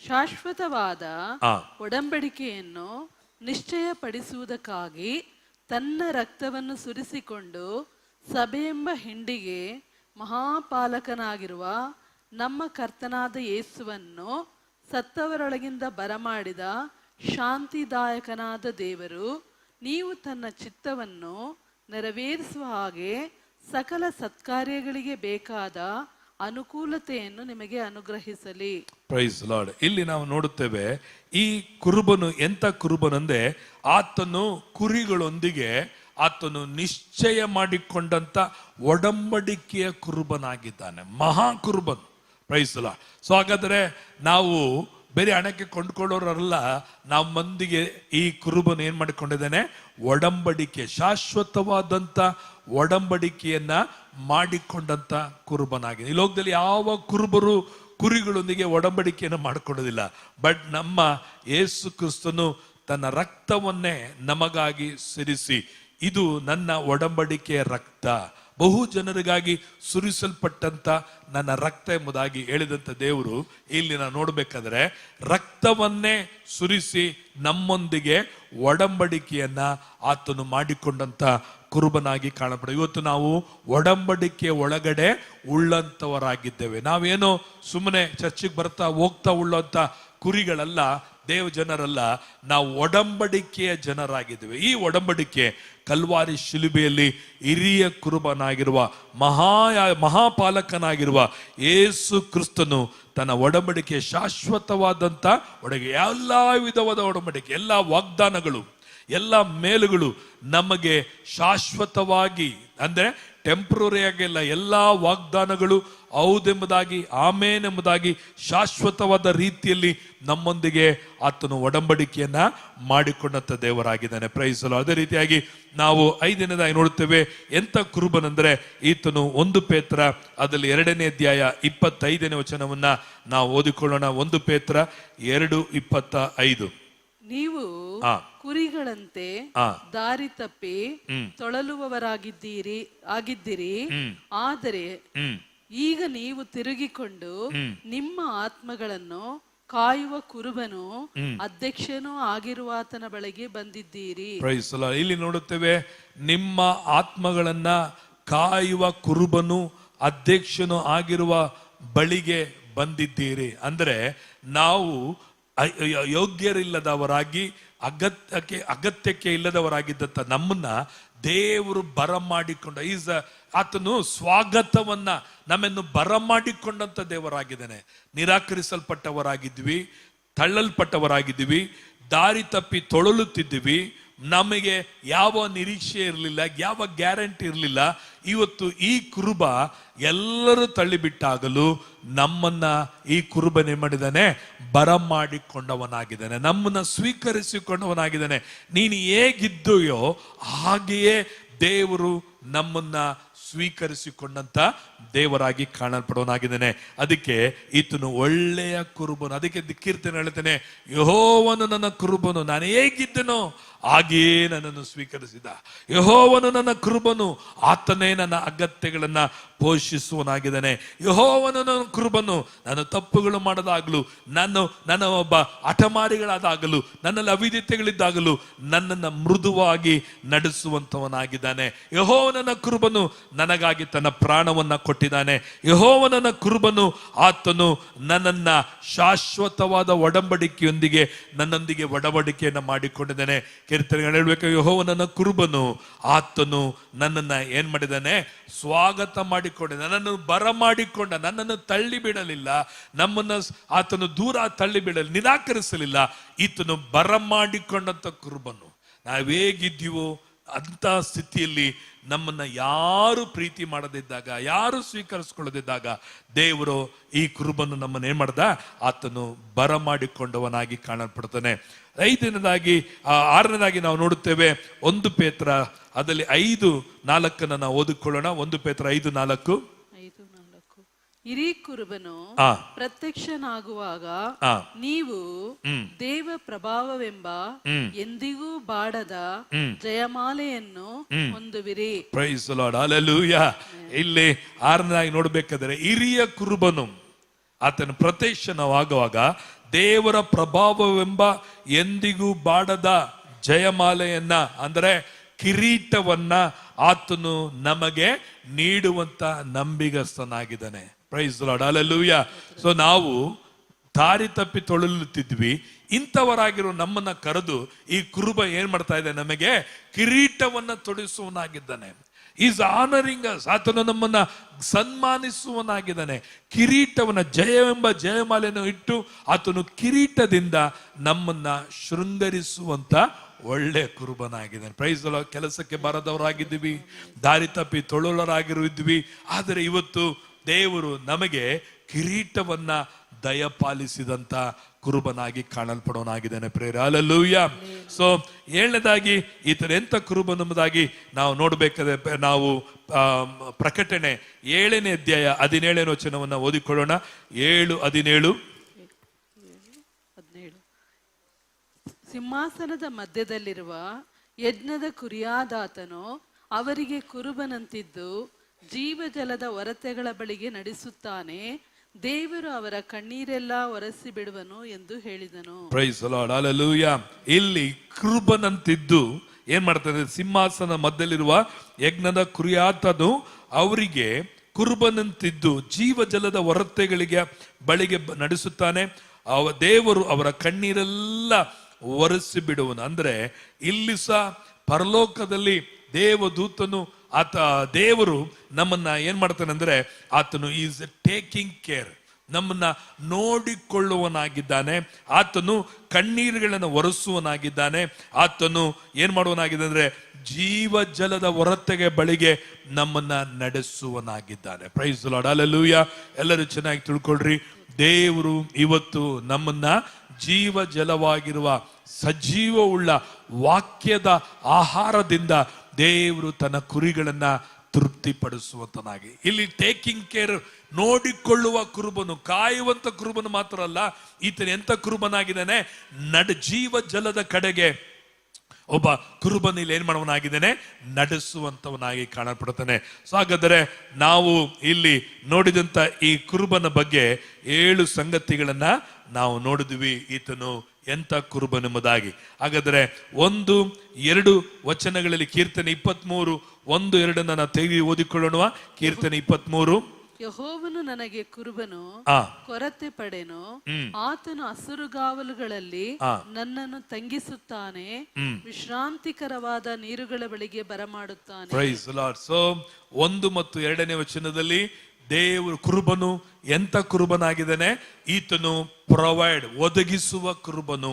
ಶಾಶ್ವತವಾದ ಒಡಂಬಡಿಕೆಯನ್ನು ನಿಶ್ಚಯಪಡಿಸುವುದಕ್ಕಾಗಿ ತನ್ನ ರಕ್ತವನ್ನು ಸುರಿಸಿಕೊಂಡು ಸಭೆಯೆಂಬ ಹಿಂಡಿಗೆ ಮಹಾಪಾಲಕನಾಗಿರುವ ನಮ್ಮ ಕರ್ತನಾದ ಯೇಸುವನ್ನು ಸತ್ತವರೊಳಗಿಂದ ಬರಮಾಡಿದ ಶಾಂತಿದಾಯಕನಾದ ದೇವರು ನೀವು ತನ್ನ ಚಿತ್ತವನ್ನು ನೆರವೇರಿಸುವ ಹಾಗೆ ಸಕಲ ಸತ್ಕಾರ್ಯಗಳಿಗೆ ಬೇಕಾದ ಅನುಕೂಲತೆಯನ್ನು ನಿಮಗೆ ಅನುಗ್ರಹಿಸಲಿ. Price Lord. ಇಲ್ಲಿ ನಾವು ನೋಡುತ್ತೇವೆ, ಈ ಕುರುಬನು ಎಂತ ಕುರುಬನಂದ್ರೆ ಆತನು ಕುರಿಗಳೊಂದಿಗೆ ಆತನು ನಿಶ್ಚಯ ಮಾಡಿಕೊಂಡಂತ ಒಡಂಬಡಿಕೆಯ ಕುರುಬನಾಗಿದ್ದಾನೆ, ಮಹಾ ಕುರುಬನು. Price lord. ಸೊ ಹಾಗಾದ್ರೆ ನಾವು ಬೇರೆ ಹಣಕ್ಕೆ ಕೊಂಡ್ಕೊಳ್ಳೋರಲ್ಲ, ನಮ್ಮೊಂದಿಗೆ ಈ ಕುರುಬನು ಏನ್ ಮಾಡಿಕೊಂಡಿದ್ದಾನೆ? ಒಡಂಬಡಿಕೆ, ಶಾಶ್ವತವಾದಂತ ಒಡಂಬಡಿಕೆಯನ್ನ ಮಾಡಿಕೊಂಡಂತ ಕುರುಬನಾಗಿದೆ. ಈ ಲೋಕದಲ್ಲಿ ಯಾವ ಕುರುಬರು ಕುರಿಗಳೊಂದಿಗೆ ಒಡಂಬಡಿಕೆಯನ್ನು ಮಾಡಿಕೊಳ್ಳೋದಿಲ್ಲ. ಬಟ್ ನಮ್ಮ ಯೇಸು ಕ್ರಿಸ್ತನು ತನ್ನ ರಕ್ತವನ್ನೇ ನಮಗಾಗಿ ಸಿರಿಸಿ, ಇದು ನನ್ನ ಒಡಂಬಡಿಕೆಯ ರಕ್ತ, ಬಹು ಜನರಿಗಾಗಿ ಸುರಿಸಲ್ಪಟ್ಟಂತ ನನ್ನ ರಕ್ತ ಎಂಬುದಾಗಿ ಹೇಳಿದಂತ ದೇವರು ಇಲ್ಲಿ ನಾವು ನೋಡ್ಬೇಕಾದ್ರೆ ರಕ್ತವನ್ನೇ ಸುರಿಸಿ ನಮ್ಮೊಂದಿಗೆ ಒಡಂಬಡಿಕೆಯನ್ನ ಆತನು ಮಾಡಿಕೊಂಡಂತ ಕುರುಬನಾಗಿ ಕಾಣಪಡ. ಇವತ್ತು ನಾವು ಒಡಂಬಡಿಕೆ ಒಳಗಡೆ ಉಳ್ಳಂತವರಾಗಿದ್ದೇವೆ. ನಾವೇನೋ ಸುಮ್ಮನೆ ಚರ್ಚಿಗೆ ಬರ್ತಾ ಹೋಗ್ತಾ ಉಳ್ಳಂತ ಕುರಿಗಳಲ್ಲ, ದೇವ ಜನರಲ್ಲ, ನಾವು ಒಡಂಬಡಿಕೆಯ ಜನರಾಗಿದ್ದೇವೆ. ಈ ಒಡಂಬಡಿಕೆ ಕಲ್ವಾರಿ ಶಿಲುಬೆಯಲ್ಲಿ ಹಿರಿಯ ಕುರುಬನಾಗಿರುವ ಮಹಾಪಾಲಕನಾಗಿರುವ ಯೇಸು ಕ್ರಿಸ್ತನು ತನ್ನ ಒಡಂಬಡಿಕೆ ಶಾಶ್ವತವಾದಂತ ಎಲ್ಲ ವಿಧವಾದ ಒಡಂಬಡಿಕೆ, ಎಲ್ಲ ವಾಗ್ದಾನಗಳು, ಎಲ್ಲ ಮೇಲುಗಳು ನಮಗೆ ಶಾಶ್ವತವಾಗಿ, ಅಂದ್ರೆ ಟೆಂಪ್ರರಿ ಆಗಿಲ್ಲ, ಎಲ್ಲಾ ವಾಗ್ದಾನಗಳು ಹೌದೆಂಬುದಾಗಿ, ಆಮೇನ್ ಎಂಬುದಾಗಿ ಶಾಶ್ವತವಾದ ರೀತಿಯಲ್ಲಿ ನಮ್ಮೊಂದಿಗೆ ಆತನು ಒಡಂಬಡಿಕೆಯನ್ನ ಮಾಡಿಕೊಂಡಂತ ದೇವರಾಗಿದ್ದಾನೆ. Price lord. ಅದೇ ರೀತಿಯಾಗಿ ನಾವು 5ನೇದಾಗಿ ನೋಡುತ್ತೇವೆ, ಎಂತ ಕುರುಬನಂದ್ರೆ ಈತನು 1 ಪೇತ್ರ ಅದರಲ್ಲಿ 2ನೇ ಅಧ್ಯಾಯ 25ನೇ ವಚನವನ್ನ ನಾವು ಓದಿಕೊಳ್ಳೋಣ. 1 ಪೇತ್ರ 2:25. ನೀವು ಕುರಿಗಳಂತೆ ದಾರಿ ತಪ್ಪಿ ಆಗಿದ್ದಿರಿ, ಆದರೆ ಈಗ ನೀವು ತಿರುಗಿಕೊಂಡು ನಿಮ್ಮ ಆತ್ಮಗಳನ್ನು ಕಾಯುವ ಕುರುಬನು ಅಧ್ಯಕ್ಷನೂ ಆಗಿರುವಾತನ ಬಳಿಗೆ ಬಂದಿದ್ದೀರಿ. Praise Lord. ಇಲ್ಲಿ ನೋಡುತ್ತೇವೆ, ನಿಮ್ಮ ಆತ್ಮಗಳನ್ನ ಕಾಯುವ ಕುರುಬನು ಅಧ್ಯಕ್ಷನು ಆಗಿರುವ ಬಳಿಗೆ ಬಂದಿದ್ದೀರಿ. ಅಂದ್ರೆ ನಾವು ಯೋಗ್ಯರಿಲ್ಲದವರಾಗಿ ಅಗತ್ಯಕ್ಕೆ ಇಲ್ಲದವರಾಗಿದ್ದಂತ ನಮ್ಮನ್ನ ದೇವರು ಬರಮಾಡಿಕೊಂಡ, ಆತನು ಸ್ವಾಗತವನ್ನ ನಮ್ಮನ್ನು ಬರಮಾಡಿಕೊಂಡಂತ ದೇವರಾಗಿದ್ದಾನೆ. ನಿರಾಕರಿಸಲ್ಪಟ್ಟವರಾಗಿದ್ವಿ, ತಳ್ಳಲ್ಪಟ್ಟವರಾಗಿದ್ವಿ, ದಾರಿ ತಪ್ಪಿ ತೊಳಲುತ್ತಿದ್ವಿ, ನಮಗೆ ಯಾವ ನಿರೀಕ್ಷೆ ಇರಲಿಲ್ಲ, ಯಾವ ಗ್ಯಾರಂಟಿ ಇರಲಿಲ್ಲ. ಇವತ್ತು ಈ ಕುರುಬ ಎಲ್ಲರೂ ತಳ್ಳಿಬಿಟ್ಟಾಗಲೂ ನಮ್ಮನ್ನ ಈ ಕುರುಬನೇ ಮಾಡಿದ್ದಾನೆ, ಬರಮಾಡಿಕೊಂಡವನಾಗಿದ್ದಾನೆ, ನಮ್ಮನ್ನ ಸ್ವೀಕರಿಸಿಕೊಂಡವನಾಗಿದ್ದಾನೆ. ನೀನು ಹೇಗಿದ್ದೀಯೋ ಹಾಗೆಯೇ ದೇವರು ನಮ್ಮನ್ನ ಸ್ವೀಕರಿಸಿಕೊಂಡಂತ ದೇವರಾಗಿ ಕಾಣಲ್ಪಡೋನಾಗಿದ್ದಾನೆ. ಅದಕ್ಕೆ ಈತನು ಒಳ್ಳೆಯ ಕುರುಬನು. ಅದಕ್ಕೆ ಕೀರ್ತನೆ ಹೇಳ್ತಾನೆ, ಯೆಹೋವನು ನನ್ನ ಕುರುಬನು, ನಾನು ಹೇಗಿದ್ದನೋ ಹಾಗೆಯೇ ನನ್ನನ್ನು ಸ್ವೀಕರಿಸಿದ. ಯೆಹೋವನು ನನ್ನ ಕುರುಬನು, ಆತನೇ ನನ್ನ ಅಗತ್ಯಗಳನ್ನ ಪೋಷಿಸುವನಾಗಿದ್ದಾನೆ. ಯೆಹೋವನು ನನ್ನ ಕುರುಬನು, ನಾನು ತಪ್ಪುಗಳು ಮಾಡದಾಗಲು, ನನ್ನ ಒಬ್ಬ ಹಠಮಾರಿಗಳಾದಾಗಲು, ನನ್ನಲ್ಲಿ ಅವಿದ್ಯತೆಗಳಿದ್ದಾಗಲೂ ನನ್ನನ್ನು ಮೃದುವಾಗಿ ನಡೆಸುವಂತವನಾಗಿದ್ದಾನೆ. ಯೆಹೋವನ ಕುರುಬನು ನನಗಾಗಿ ತನ್ನ ಪ್ರಾಣವನ್ನ ಕೊಟ್ಟಿದ್ದಾನೆ. ಯೆಹೋವನ ಕುರುಬನು, ಆತನು ನನ್ನನ್ನ ಶಾಶ್ವತವಾದ ಒಡಂಬಡಿಕೆಯೊಂದಿಗೆ ನನ್ನೊಂದಿಗೆ ಒಡಂಬಡಿಕೆಯನ್ನ ಮಾಡಿಕೊಂಡಿದ್ದಾನೆ. ಕೀರ್ತನೆಗಳು ಹೇಳ್ಬೇಕು, ಯೆಹೋವನ ಕುರುಬನು, ಆತನು ನನ್ನನ್ನ ಏನ್ ಮಾಡಿದ್ದಾನೆ? ಸ್ವಾಗತ ಮಾಡಿಕೊಂಡ, ನನ್ನನ್ನು ಬರಮಾಡಿಕೊಂಡ, ನನ್ನನ್ನು ತಳ್ಳಿ ಬಿಡಲಿಲ್ಲ, ನಮ್ಮನ್ನ ಆತನು ದೂರ ತಳ್ಳಿ ಬಿಡಲಿಲ್ಲ, ನಿರಾಕರಿಸಲಿಲ್ಲ. ಈತನು ಬರಮಾಡಿಕೊಂಡಂತ ಕುರುಬನು. ನಾವೇಗಿದ್ದೀವೋ ಅಂತ ಸ್ಥಿತಿಯಲ್ಲಿ ನಮ್ಮನ್ನ ಯಾರು ಪ್ರೀತಿ ಮಾಡದಿದ್ದಾಗ, ಯಾರು ಸ್ವೀಕರಿಸಿಕೊಳ್ಳದಿದ್ದಾಗ ದೇವರು ಈ ಕುರುಬನ್ನು ನಮ್ಮನ್ನ ಏನ್ ಮಾಡ್ದ? ಆತನು ಬರಮಾಡಿಕೊಂಡವನಾಗಿ ಕಾಣಲ್ಪಡ್ತಾನೆ. 5ನೇದಾಗಿ 6ನೇದಾಗಿ ನಾವು ನೋಡುತ್ತೇವೆ, 1 ಪೇತ್ರ ಅದರಲ್ಲಿ 5:4 ನಾವು ಓದಿಕೊಳ್ಳೋಣ. 1 ಪೇತ್ರ 5:4. ಹಿರೀ ಕುರುಬನು ಪ್ರತ್ಯಕ್ಷನಾಗುವಾಗ ನೀವು ದೇವ ಪ್ರಭಾವವೆಂಬ ಎಂದಿಗೂ ಬಾಡದ ಜಯಮಾಲೆಯನ್ನು ಹೊಂದುವಿರಿ. Praise the Lord. ಹಲ್ಲೆಲೂಯಾ. ಇಲ್ಲಿ 6ನೇದಾಗಿ ನೋಡ್ಬೇಕಾದ್ರೆ ಹಿರಿಯ ಕುರುಬನು ಆತನ ಪ್ರತ್ಯಕ್ಷವಾಗುವಾಗ ದೇವರ ಪ್ರಭಾವವೆಂಬ ಎಂದಿಗೂ ಬಾಡದ ಜಯಮಾಲೆಯನ್ನ, ಅಂದ್ರೆ ಕಿರೀಟವನ್ನ ಆತನು ನಮಗೆ ನೀಡುವಂತ ನಂಬಿಗಸ್ತನಾಗಿದ್ದಾನೆ. Praise the Lord. Hallelujah. So ನಾವು ದಾರಿ ತಪ್ಪಿ ತೊಳಲುತ್ತಿದ್ವಿ. ಇಂಥವರಾಗಿರೋ ನಮ್ಮನ್ನ ಕರೆದು ಈ ಕುರುಬ ಏನ್ ಮಾಡ್ತಾ ಇದೆ, ನಮಗೆ ಕಿರೀಟವನ್ನ ತೊಡಿಸುವನಾಗಿದ್ದಾನೆ. Is honouring us. ಆತನು ನಮ್ಮನ್ನ ಸನ್ಮಾನಿಸುವನಾಗಿದ್ದಾನೆ. ಕಿರೀಟವನ್ನ, ಜಯವೆಂಬ ಜಯಮಾಲೆಯನ್ನು ಇಟ್ಟು ಆತನು ಕಿರೀಟದಿಂದ ನಮ್ಮನ್ನ ಶೃಂಗರಿಸುವಂತ ಒಳ್ಳೆ ಕುರುಬನಾಗಿದ್ದಾನೆ. Price the lord. ಕೆಲಸಕ್ಕೆ ಬಾರದವರಾಗಿದ್ದೀವಿ, ದಾರಿ ತಪ್ಪಿ ತೊಳಲರಾಗಿರುದ್ವಿ. ಆದರೆ ಇವತ್ತು ದೇವರು ನಮಗೆ ಕಿರೀಟವನ್ನ ದಯಪಾಲಿಸಿದಂತ ಕುರುಬನಾಗಿ ಕಾಣಲ್ಪಡೋನಾಗಿದ್ದಾನೆ. ಪ್ರೇರ ಹಲ್ಲೆಲೂಯಾ. ಸೊ ಏಳನೇದಾಗಿ ಈತನ ಎಂತ ಕುರುಬನೆಂಬುದಾಗಿ ನಾವು ನೋಡ್ಬೇಕಾದ್ರೆ ನಾವು ಪ್ರಕಟಣೆ 7ನೇ ಅಧ್ಯಾಯ 17ನೇ ವಚನವನ್ನ ಓದಿಕೊಳ್ಳೋಣ. 7:17. ಸಿಂಹಾಸನದ ಮಧ್ಯದಲ್ಲಿರುವ ಯಜ್ಞದ ಕುರಿಯಾದಾತನು ಅವರಿಗೆ ಕುರುಬನಂತಿದ್ದು ಜೀವಜಲದ ಒರತೆಗಳ ಬಳಿಗೆ ನಡೆಸುತ್ತಾನೆ. ದೇವರು ಅವರ ಕಣ್ಣೀರೆಲ್ಲ ಒರೆಸಿ ಬಿಡುವನು ಎಂದು ಹೇಳಿದನು. Praise the Lord. ಹಲ್ಲೆಲೂಯಾ. ಇಲ್ಲಿ ಕುರುಬನಂತಿದ್ದು ಏನ್ ಮಾಡ್ತಾನೆ, ಸಿಂಹಾಸನ ಮಧ್ಯದಲ್ಲಿರುವ ಯಜ್ಞದ ಕುರಿಯಾತನು ಅವರಿಗೆ ಕುರುಬನಂತಿದ್ದು ಜೀವಜಲದ ಒರತೆಗಳಿಗೆ ಬಳಿಗೆ ನಡೆಸುತ್ತಾನೆ. ದೇವರು ಅವರ ಕಣ್ಣೀರೆಲ್ಲ ಒರೆಸಿ ಬಿಡುವನು. ಅಂದ್ರೆ ಇಲ್ಲಿ ಸಹ ಪರಲೋಕದಲ್ಲಿ ದೇವದೂತನು ದೇವರು ನಮ್ಮನ್ನ ಏನ್ ಮಾಡ್ತಾನೆ ಅಂದ್ರೆ, ಆತನು ಈಸ್ ಟೇಕಿಂಗ್ ಕೇರ್, ನಮ್ಮನ್ನ ನೋಡಿಕೊಳ್ಳುವನಾಗಿದ್ದಾನೆ. ಆತನು ಕಣ್ಣೀರುಗಳನ್ನು ಒರೆಸುವನಾಗಿದ್ದಾನೆ. ಆತನು ಏನ್ ಮಾಡುವನಾಗಿದೆ ಅಂದ್ರೆ ಜೀವ ಜಲದ ಹೊರತೆಗೆ ಬಳಿಗೆ ನಮ್ಮನ್ನ ನಡೆಸುವನಾಗಿದ್ದಾನೆ. Praise the Lord. ಹಲ್ಲೆಲೂಯಾ. ಎಲ್ಲರೂ ಚೆನ್ನಾಗಿ ತಿಳ್ಕೊಳ್ರಿ, ದೇವರು ಇವತ್ತು ನಮ್ಮನ್ನ ಜೀವ ಜಲವಾಗಿರುವ ಸಜೀವವುಳ್ಳ ವಾಕ್ಯದ ಆಹಾರದಿಂದ ದೇವರು ತನ್ನ ಕುರಿಗಳನ್ನ ತೃಪ್ತಿಪಡಿಸುವಂತನಾಗಿ, ಇಲ್ಲಿ ಟೇಕಿಂಗ್ ಕೇರ್, ನೋಡಿಕೊಳ್ಳುವ ಕುರುಬನು, ಕಾಯುವಂತ ಕುರುಬನು ಮಾತ್ರ ಅಲ್ಲ, ಈತನ ಎಂತ ಕುರುಬನಾಗಿದ್ದಾನೆ, ಜೀವ ಜಲದ ಕಡೆಗೆ ಒಬ್ಬ ಕುರುಬನ ಇಲ್ಲಿ ಏನ್ ಮಾಡುವನಾಗಿದ್ದಾನೆ, ನಡೆಸುವಂತವನಾಗಿ ಕಾಣಲ್ಪಡುತ್ತಾನೆ. ಸೊ ಹಾಗಾದರೆ ನಾವು ಇಲ್ಲಿ ನೋಡಿದಂತ ಈ ಕುರುಬನ ಬಗ್ಗೆ 7 ಸಂಗತಿಗಳನ್ನ ನಾವು ನೋಡಿದ್ವಿ. ಈತನು ಎಂತ ಕುರುಬನೆಂಬುದಾಗಿ. ಹಾಗಾದರೆ 1-2 ವಚನಗಳಲ್ಲಿ ಕೀರ್ತನೆ 23:1-2 ನಾವು ತೆಗೆದು ಓದಿಕೊಳ್ಳೋಣ. ಕೀರ್ತನೆ 23. ಯೆಹೋವನು ನನಗೆ ಕುರುಬನು, ಕೊರತೆ ಪಡೆನು. ಆತನು ಹಸುರುಗಾವಲುಗಳಲ್ಲಿ ನನ್ನನ್ನು ತಂಗಿಸುತ್ತಾನೆ, ವಿಶ್ರಾಂತಿಕರವಾದ ನೀರುಗಳ ಬಳಿಗೆ ಬರಮಾಡುತ್ತಾನೆ. Praise the Lord. ಸೊ 1 ಮತ್ತು 2ನೇ ವಚನದಲ್ಲಿ ದೇವರು ಕುರುಬನು ಎಂತ ಕುರುಬನಾಗಿದ್ದಾನೆ, ಈತನು ಪ್ರೊವೈಡ್, ಒದಗಿಸುವ ಕುರುಬನು.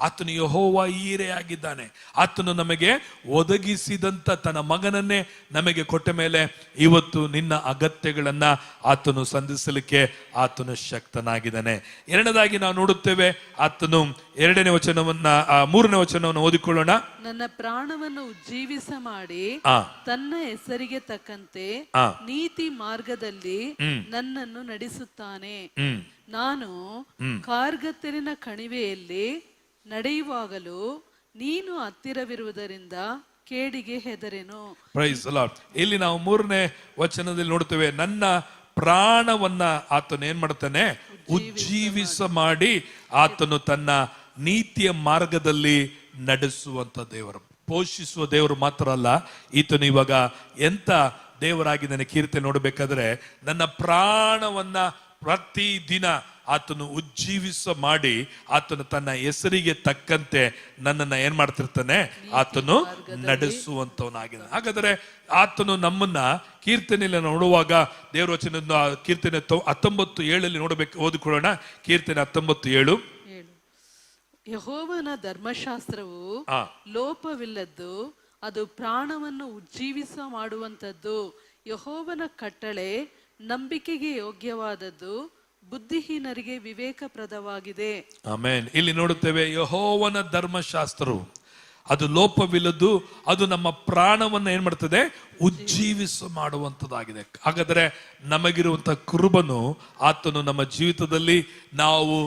ಆತನು ಯೆಹೋವ ಈರೆ ಆಗಿದ್ದಾನೆ. ಆತನು ನಮಗೆ ಒದಗಿಸಿದಂತ ತನ್ನ ಮಗನನ್ನೇ ನಮಗೆ ಕೊಟ್ಟ ಮೇಲೆ ಇವತ್ತು ನಿನ್ನ ಅಗತ್ಯಗಳನ್ನ ಆತನು ಸಂಧಿಸಲಿಕ್ಕೆ ಆತನು ಶಕ್ತನಾಗಿದ್ದಾನೆ. ಎರಡನೇದಾಗಿ ನಾವು ನೋಡುತ್ತೇವೆ, ಆತನು 2ನೇ ವಚನವನ್ನ 3ನೇ ವಚನವನ್ನು ಓದಿಕೊಳ್ಳೋಣ. ನನ್ನ ಪ್ರಾಣವನ್ನು ಉಜ್ಜೀವಿಸ ಮಾಡಿ ತನ್ನ ಹೆಸರಿಗೆ ತಕ್ಕಂತೆ ನೀತಿ ಮಾರ್ಗದಲ್ಲಿ ನನ್ನನ್ನು ನಡೆಸುತ್ತಾನೆ. ನಾನು ಕಾರ್ಗತ್ತಲಿನ ಕಣಿವೆಯಲ್ಲಿ ನಡೆಯುವಾಗಲೂ ನೀನು ಹತ್ತಿರವಿರುವುದರಿಂದ ಕೇಡಿಗೆ ಹೆದರೆನು. Praise the Lord. ಇಲ್ಲಿ ನಾವು 3ನೇ ವಚನದಲ್ಲಿ ನೋಡ್ತೇವೆ, ನನ್ನ ಪ್ರಾಣವನ್ನ ಆತನು ಏನ್ ಮಾಡ್ತಾನೆ, ಉಜ್ಜೀವಿಸ ಮಾಡಿ ಆತನು ತನ್ನ ನೀತಿಯ ಮಾರ್ಗದಲ್ಲಿ ನಡೆಸುವಂತ ದೇವರು, ಪೋಷಿಸುವ ದೇವರು ಮಾತ್ರ ಅಲ್ಲ, ಈತನು ಇವಾಗ ಎಂತ ದೇವರಾಗಿದ್ದಾನೆ. ಕೀರ್ತನೆ ನೋಡ್ಬೇಕಾದ್ರೆ ನನ್ನ ಪ್ರಾಣವನ್ನ ಪ್ರತಿ ದಿನ ಆತನು ಉಜ್ಜೀವಿಸ ಮಾಡಿ ಆತನು ತನ್ನ ಹೆಸರಿಗೆ ತಕ್ಕಂತೆ ನನ್ನನ್ನ ಏನ್ ಮಾಡ್ತಿರ್ತಾನೆ, ಆತನು ನಡೆಸುವಂತವನಾಗಿದ್ದಾನೆ. ಹಾಗಾದ್ರೆ ಆತನು ನಮ್ಮನ್ನ ಕೀರ್ತನೆಯಲ್ಲಿ ನೋಡುವಾಗ ದೇವರ ವಚನ ಕೀರ್ತನೆ 19:7 ನೋಡಬೇಕು, ಓದಿಕೊಳ್ಳೋಣ. ಕೀರ್ತನೆ 19:7. ಯೆಹೋವನ ಧರ್ಮಶಾಸ್ತ್ರವು ಲೋಪವಿಲ್ಲದ್ದು, ಅದು ಪ್ರಾಣವನ್ನು ಉಜ್ಜೀವಿಸ ಮಾಡುವಂತದ್ದು. ಯೆಹೋವನ ಕಟ್ಟಳೆ ನಂಬಿಕೆಗೆ ಯೋಗ್ಯವಾದದ್ದು, ಬುದ್ಧಿಹೀನರಿಗೆ ವಿವೇಕಪ್ರದವಾಗಿದೆ. ಆಮೆನ್. ಇಲ್ಲಿ ನೋಡುತ್ತೇವೆ, ಯೆಹೋವನ ಧರ್ಮಶಾಸ್ತ್ರವು ಅದು ಲೋಪವಿಲ್ಲದ್ದು, ಅದು ನಮ್ಮ ಪ್ರಾಣವನ್ನ ಏನ್ ಮಾಡ್ತದೆ, ಉಜ್ಜೀವಿಸ ಮಾಡುವಂತದ್ದಾಗಿದೆ. ಹಾಗಾದ್ರೆ ನಮಗಿರುವಂತ ಕುರುಬನು ಆತನು ನಮ್ಮ ಜೀವಿತದಲ್ಲಿ ನಾವು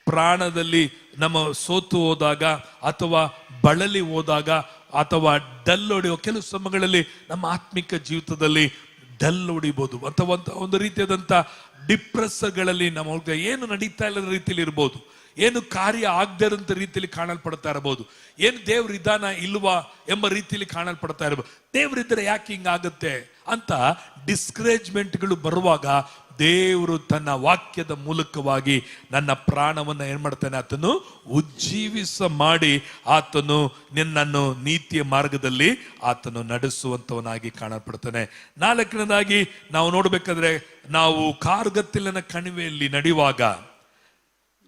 ಪ್ರಾಣದಲ್ಲಿ ನಮ್ಮ ಸೋತು ಹೋದಾಗ ಅಥವಾ ಬಳಲಿ ಹೋದಾಗ ಅಥವಾ ಡಲ್ ಹೊಡೆಯುವ ಕೆಲವು ಸಮಯಗಳಲ್ಲಿ ನಮ್ಮ ಆತ್ಮಿಕ ಜೀವಿತದಲ್ಲಿ ಡಲ್ ಹೊಡಿಬಹುದು ಅಥವಾ ಒಂದು ರೀತಿಯಾದಂಥ ಡಿಪ್ರೆಸ್ಗಳಲ್ಲಿ ನಮ್ಮ ಏನು ನಡೀತಾ ಇಲ್ಲದ ರೀತಿಯಲ್ಲಿ ಇರ್ಬೋದು, ಏನು ಕಾರ್ಯ ಆಗದೇ ಇರೋಂಥ ರೀತಿಯಲ್ಲಿ ಕಾಣಲ್ಪಡ್ತಾ ಇರಬಹುದು, ಏನು ದೇವ್ರ ಇದಾನ ಇಲ್ವಾ ಎಂಬ ರೀತಿಯಲ್ಲಿ ಕಾಣಲ್ಪಡ್ತಾ ಇರಬಹುದು. ದೇವರಿದ್ದರೆ ಯಾಕೆ ಹಿಂಗಾಗುತ್ತೆ ಅಂತ ಡಿಸ್ಕರೇಜ್ಮೆಂಟ್ಗಳು ಬರುವಾಗ ದೇವರು ತನ್ನ ವಾಕ್ಯದ ಮೂಲಕವಾಗಿ ನನ್ನ ಪ್ರಾಣವನ್ನು ಏನ್ ಮಾಡ್ತಾನೆ, ಆತನು ಉಜ್ಜೀವಿಸ ಮಾಡಿ ಆತನು ನಿನ್ನನ್ನು ನೀತಿಯ ಮಾರ್ಗದಲ್ಲಿ ಆತನು ನಡೆಸುವಂತವನಾಗಿ ಕಾಣಲ್ಪಡ್ತಾನೆ. ನಾಲ್ಕನೇದಾಗಿ ನಾವು ನೋಡ್ಬೇಕಾದ್ರೆ, ನಾವು ಕಾರ್ಗತ್ತಲಿನ ಕಣಿವೆಯಲ್ಲಿ ನಡೆಯುವಾಗ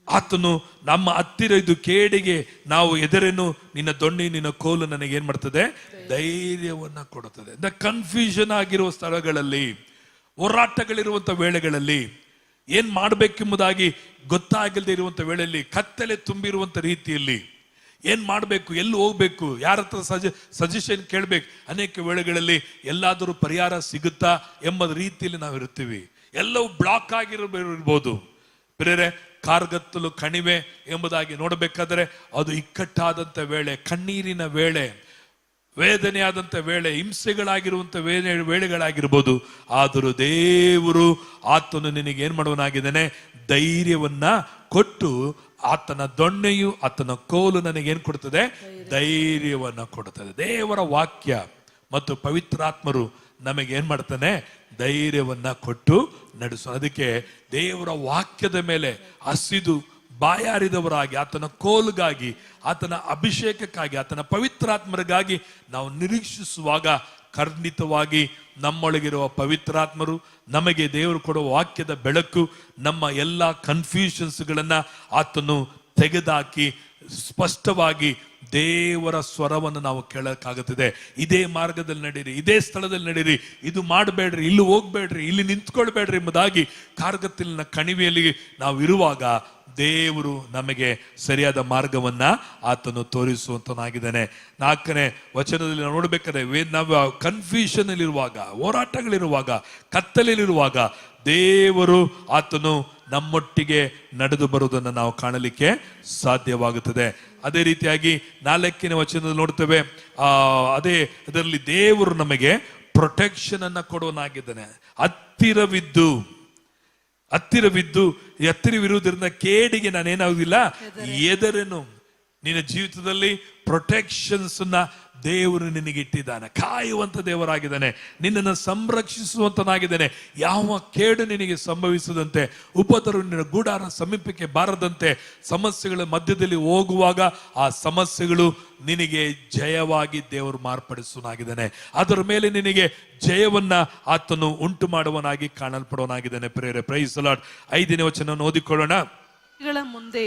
ಆತನು ನಮ್ಮ ಹತ್ತಿರ ಇದು ಕೇಡಿಗೆ ನಾವು ಎದುರೇನು, ನಿನ್ನ ದೊಣ್ಣೆ ನಿನ್ನ ಕೋಲು ನನಗೆ ಏನ್ ಮಾಡ್ತದೆ, ಧೈರ್ಯವನ್ನ ಕೊಡುತ್ತದೆ. ದ ಕನ್ಫ್ಯೂಷನ್ ಆಗಿರುವ ಸ್ಥಳಗಳಲ್ಲಿ, ಹೋರಾಟಗಳಿರುವಂತ ವೇಳೆಗಳಲ್ಲಿ, ಏನ್ ಮಾಡ್ಬೇಕೆಂಬುದಾಗಿ ಗೊತ್ತಾಗದೇ ಇರುವಂತ ವೇಳೆಯಲ್ಲಿ, ಕತ್ತಲೆ ತುಂಬಿರುವಂತ ರೀತಿಯಲ್ಲಿ ಏನ್ ಮಾಡ್ಬೇಕು, ಎಲ್ಲಿ ಹೋಗ್ಬೇಕು, ಯಾರ ಹತ್ರ ಸಜೆಷನ್ ಕೇಳ್ಬೇಕು, ಅನೇಕ ವೇಳೆಗಳಲ್ಲಿ ಎಲ್ಲಾದರೂ ಪರಿಹಾರ ಸಿಗುತ್ತಾ ಎಂಬ ರೀತಿಯಲ್ಲಿ ನಾವು ಇರ್ತೀವಿ. ಎಲ್ಲವೂ ಬ್ಲಾಕ್ ಆಗಿರಬಹುದು. ಬೇರೆ ಕಾರ್ಗತ್ತಲು ಕಣಿವೆ ಎಂಬುದಾಗಿ ನೋಡಬೇಕಾದ್ರೆ ಅದು ಇಕ್ಕಟ್ಟಾದಂಥ ವೇಳೆ, ಕಣ್ಣೀರಿನ ವೇಳೆ, ವೇದನೆಯಾದಂಥ ವೇಳೆ, ಹಿಂಸೆಗಳಾಗಿರುವಂಥ ವೇಳೆಗಳಾಗಿರ್ಬೋದು. ಆದರೂ ದೇವರು ಆತನು ನಿನಗೆ ಏನ್ ಮಾಡುವನಾಗಿದ್ದಾನೆ, ಧೈರ್ಯವನ್ನ ಕೊಟ್ಟು ಆತನ ದೊಣ್ಣೆಯು ಆತನ ಕೋಲು ನನಗೇನು ಕೊಡ್ತದೆ, ಧೈರ್ಯವನ್ನ ಕೊಡುತ್ತದೆ. ದೇವರ ವಾಕ್ಯ ಮತ್ತು ಪವಿತ್ರಾತ್ಮರು ನಮಗೆ ಏನ್ ಮಾಡ್ತಾನೆ, ಧೈರ್ಯವನ್ನ ಕೊಟ್ಟು ನಡೆಸು. ಅದಕ್ಕೆ ದೇವರ ವಾಕ್ಯದ ಮೇಲೆ ಹಸಿದು ಬಾಯಾರಿದವರಾಗಿ, ಆತನ ಕೋಲ್ಗಾಗಿ, ಆತನ ಅಭಿಷೇಕಕ್ಕಾಗಿ, ಆತನ ಪವಿತ್ರಾತ್ಮರಿಗಾಗಿ ನಾವು ನಿರೀಕ್ಷಿಸುವಾಗ ಖಂಡಿತವಾಗಿ ನಮ್ಮೊಳಗಿರುವ ಪವಿತ್ರಾತ್ಮರು, ನಮಗೆ ದೇವರು ಕೊಡುವ ವಾಕ್ಯದ ಬೆಳಕು, ನಮ್ಮ ಎಲ್ಲ ಕನ್ಫ್ಯೂಷನ್ಸ್ಗಳನ್ನ ಆತನು ತೆಗೆದಾಕಿ ಸ್ಪಷ್ಟವಾಗಿ ದೇವರ ಸ್ವರವನ್ನು ನಾವು ಕೇಳಕ್ಕಾಗುತ್ತದೆ. ಇದೇ ಮಾರ್ಗದಲ್ಲಿ ನಡೀರಿ, ಇದೇ ಸ್ಥಳದಲ್ಲಿ ನಡೀರಿ, ಇದು ಮಾಡಬೇಡ್ರಿ, ಇಲ್ಲಿ ಹೋಗ್ಬೇಡ್ರಿ, ಇಲ್ಲಿ ನಿಂತ್ಕೊಳ್ಬೇಡ್ರಿ ಎಂಬುದಾಗಿ ಕಾರ್ಗತ್ತಲಿನ ಕಣಿವೆಯಲ್ಲಿ ನಾವು ಇರುವಾಗ ದೇವರು ನಮಗೆ ಸರಿಯಾದ ಮಾರ್ಗವನ್ನ ಆತನು ತೋರಿಸುವಂತನಾಗಿದ್ದಾನೆ. 4ನೇ ವಚನದಲ್ಲಿ ನಾವು ನೋಡ್ಬೇಕಾದ್ರೆ, ನಾವು ಕನ್ಫ್ಯೂಷನ್ ಅಲ್ಲಿ ಇರುವಾಗ, ಹೋರಾಟಗಳಿರುವಾಗ, ಕತ್ತಲೆಯಲ್ಲಿರುವಾಗ ದೇವರು ಆತನು ನಮ್ಮೊಟ್ಟಿಗೆ ನಡೆದು ಬರುವುದನ್ನು ನಾವು ಕಾಣಲಿಕ್ಕೆ ಸಾಧ್ಯವಾಗುತ್ತದೆ. ಅದೇ ರೀತಿಯಾಗಿ 4ನೇ ವಚನದಲ್ಲಿ ನೋಡ್ತೇವೆ, ಅದೇ ಅದರಲ್ಲಿ ದೇವರು ನಮಗೆ ಪ್ರೊಟೆಕ್ಷನ್ ಅನ್ನ ಕೊಡುವನಾಗಿದ್ದಾನೆ. ಹತ್ತಿರವಿರುವುದರಿಂದ ಕೇಡಿಗೆ ನಾನೇನಾಗುದಿಲ್ಲ, ಎದರೇನು. ನಿನ್ನ ಜೀವಿತದಲ್ಲಿ ಪ್ರೊಟೆಕ್ಷನ್ಸ್ ದೇವರು ನಿನಗೆ ಇಟ್ಟಿದ್ದಾನೆ. ಕಾಯುವಂತ ದೇವರಾಗಿದ್ದಾನೆ, ನಿನ್ನನ್ನು ಸಂರಕ್ಷಿಸುವಂತನಾಗಿದ್ದಾನೆ. ಯಾವ ಕೇಡು ನಿನಗೆ ಸಂಭವಿಸದಂತೆ, ಉಪದ್ರವ ನಿನ್ನ ಗೂಡಾರ ಸಮೀಪಕ್ಕೆ ಬಾರದಂತೆ, ಸಮಸ್ಯೆಗಳ ಮಧ್ಯದಲ್ಲಿ ಹೋಗುವಾಗ ಆ ಸಮಸ್ಯೆಗಳು ನಿನಗೆ ಜಯವಾಗಿ ದೇವರು ಮಾರ್ಪಡಿಸುವನಾಗಿದ್ದಾನೆ. ಅದರ ಮೇಲೆ ನಿನಗೆ ಜಯವನ್ನ ಆತನು ಉಂಟು ಮಾಡುವನಾಗಿ ಕಾಣಲ್ಪಡುವನಾಗಿದ್ದಾನೆ. ಪ್ರೇರೆ ಪ್ರೈಸ್ ದಿ ಲಾರ್ಡ್. 5ನೇ ವಚನವನ್ನು ಓದಿಕೊಳ್ಳೋಣ. ಮುಂದೆ